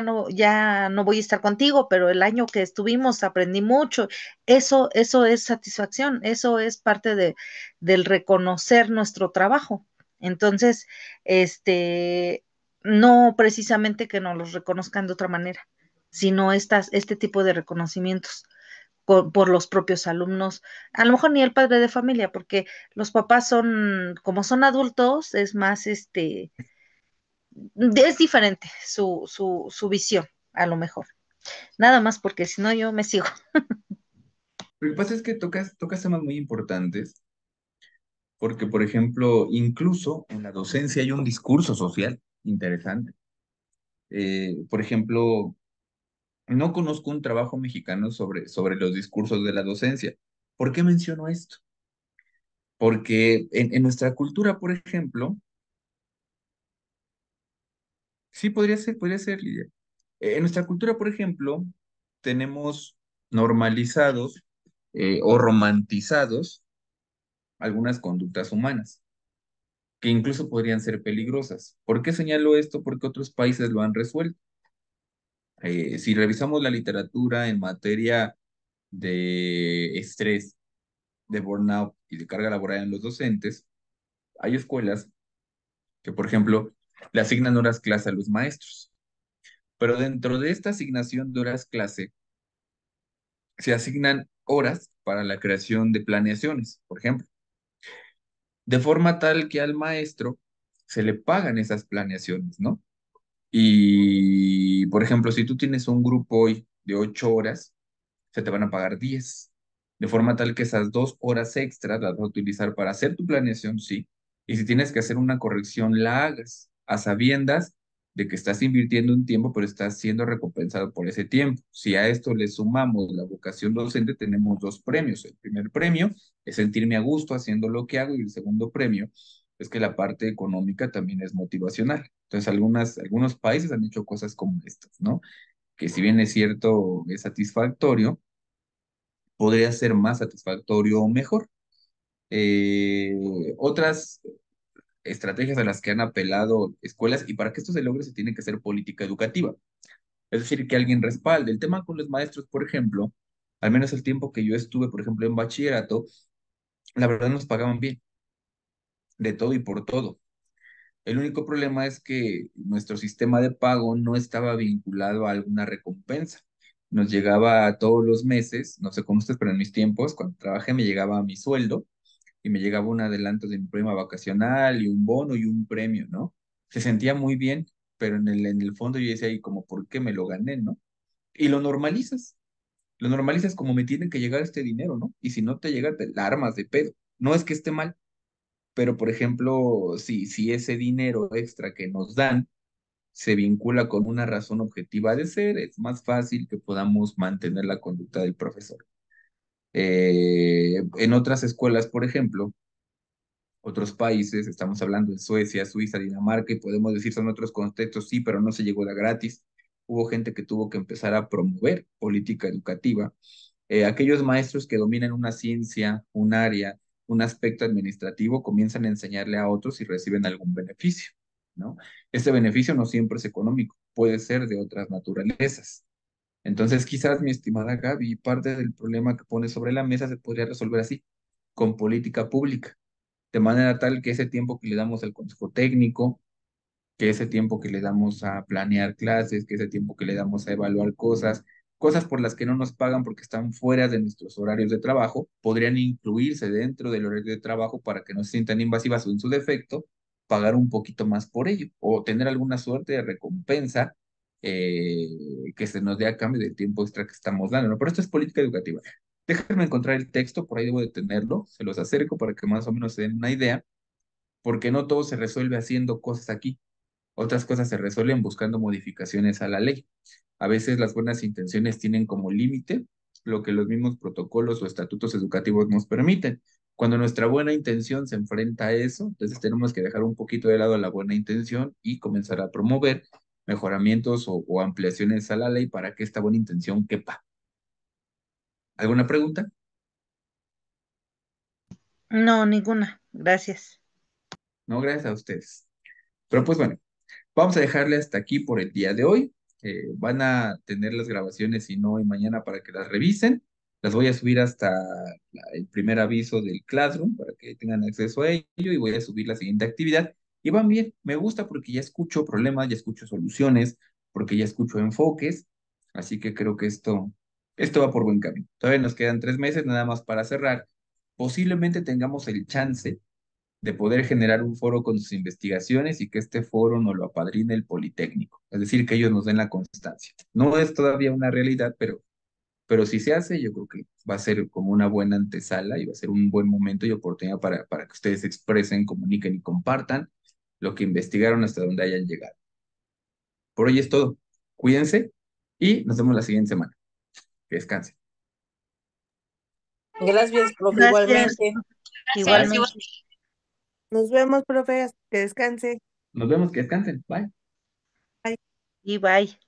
no voy a estar contigo, pero el año que estuvimos aprendí mucho, eso es satisfacción, eso es parte del reconocer nuestro trabajo. Entonces, este, no precisamente que nos los reconozcan de otra manera, sino este tipo de reconocimientos por los propios alumnos, a lo mejor ni el padre de familia, porque los papás como son adultos, es más, es diferente su visión, a lo mejor. Nada más porque si no yo me sigo. Lo que pasa es que tocas temas muy importantes, porque, por ejemplo, incluso en la docencia hay un discurso social interesante. Por ejemplo, no conozco un trabajo mexicano sobre los discursos de la docencia. ¿Por qué menciono esto? Porque en nuestra cultura, por ejemplo, sí podría ser, Lidia. En nuestra cultura, por ejemplo, tenemos normalizados o romantizados algunas conductas humanas, que incluso podrían ser peligrosas. ¿Por qué señalo esto? Porque otros países lo han resuelto. Si revisamos la literatura en materia de estrés, de burnout y de carga laboral en los docentes, hay escuelas que, por ejemplo, le asignan horas clase a los maestros, pero dentro de esta asignación de horas clase se asignan horas para la creación de planeaciones, por ejemplo, de forma tal que al maestro se le pagan esas planeaciones, ¿no? Y, por ejemplo, si tú tienes un grupo hoy de 8 horas, se te van a pagar 10, de forma tal que esas 2 horas extras las vas a utilizar para hacer tu planeación, sí, y si tienes que hacer una corrección, la hagas a sabiendas de que estás invirtiendo un tiempo, pero estás siendo recompensado por ese tiempo. Si a esto le sumamos la vocación docente, tenemos dos premios. El primer premio es sentirme a gusto haciendo lo que hago y el segundo premio es que la parte económica también es motivacional. Entonces, algunos países han hecho cosas como estas, ¿no? Que si bien es cierto, es satisfactorio, podría ser más satisfactorio o mejor. Otras estrategias a las que han apelado escuelas, y para que esto se logre se tiene que hacer política educativa. Es decir, que alguien respalde. El tema con los maestros, por ejemplo, al menos el tiempo que yo estuve, por ejemplo, en bachillerato, la verdad nos pagaban bien, de todo y por todo. El único problema es que nuestro sistema de pago no estaba vinculado a alguna recompensa. Nos llegaba todos los meses, no sé cómo ustedes, pero en mis tiempos, cuando trabajé, me llegaba mi sueldo y me llegaba un adelanto de mi prima vacacional y un bono y un premio, ¿no? Se sentía muy bien, pero en el fondo yo decía, ¿y como por qué me lo gané, no? Y lo normalizas. Lo normalizas como me tiene que llegar este dinero, ¿no? Y si no te llega, te la armas de pedo. No es que esté mal, pero por ejemplo, si ese dinero extra que nos dan se vincula con una razón objetiva de ser, es más fácil que podamos mantener la conducta del profesor. En otras escuelas, por ejemplo, otros países, estamos hablando de Suecia, Suiza, Dinamarca, y podemos decir son otros contextos, sí, pero no se llegó de gratis. Hubo gente que tuvo que empezar a promover política educativa. Aquellos maestros que dominan una ciencia, un área, un aspecto administrativo, comienzan a enseñarle a otros y reciben algún beneficio, ¿no? Ese beneficio no siempre es económico, puede ser de otras naturalezas. Entonces, quizás, mi estimada Gaby, parte del problema que pone sobre la mesa se podría resolver así, con política pública, de manera tal que ese tiempo que le damos al consejo técnico, que ese tiempo que le damos a planear clases, que ese tiempo que le damos a evaluar cosas, cosas por las que no nos pagan porque están fuera de nuestros horarios de trabajo, podrían incluirse dentro del horario de trabajo para que no se sientan invasivas o en su defecto, pagar un poquito más por ello o tener alguna suerte de recompensa que se nos dé a cambio del tiempo extra que estamos dando, ¿no? Pero esto es política educativa. Déjenme encontrar el texto, por ahí debo de tenerlo, se los acerco para que más o menos se den una idea, porque no todo se resuelve haciendo cosas aquí. Otras cosas se resuelven buscando modificaciones a la ley. A veces las buenas intenciones tienen como límite lo que los mismos protocolos o estatutos educativos nos permiten. Cuando nuestra buena intención se enfrenta a eso, entonces tenemos que dejar un poquito de lado la buena intención y comenzar a promover mejoramientos o ampliaciones a la ley para que esta buena intención quepa. ¿Alguna pregunta? No, ninguna. Gracias. No, gracias a ustedes. Pero pues bueno, vamos a dejarle hasta aquí por el día de hoy. Van a tener las grabaciones, si no, hoy mañana para que las revisen. Las voy a subir hasta el primer aviso del Classroom para que tengan acceso a ello y voy a subir la siguiente actividad. Y van bien, me gusta porque ya escucho problemas, ya escucho soluciones, porque ya escucho enfoques. Así que creo que esto va por buen camino. Todavía nos quedan 3 meses nada más para cerrar. Posiblemente tengamos el chance de poder generar un foro con sus investigaciones y que este foro nos lo apadrine el Politécnico, es decir, que ellos nos den la constancia. No es todavía una realidad, pero si se hace, yo creo que va a ser como una buena antesala y va a ser un buen momento y oportunidad para que ustedes expresen, comuniquen y compartan lo que investigaron hasta donde hayan llegado. Por hoy es todo. Cuídense y nos vemos la siguiente semana. Que descansen. Gracias, profe, Gracias. igualmente. Gracias, Igualmente. igual. Nos vemos, profe, que descanse. Nos vemos, que descansen. Bye. Bye. Y bye.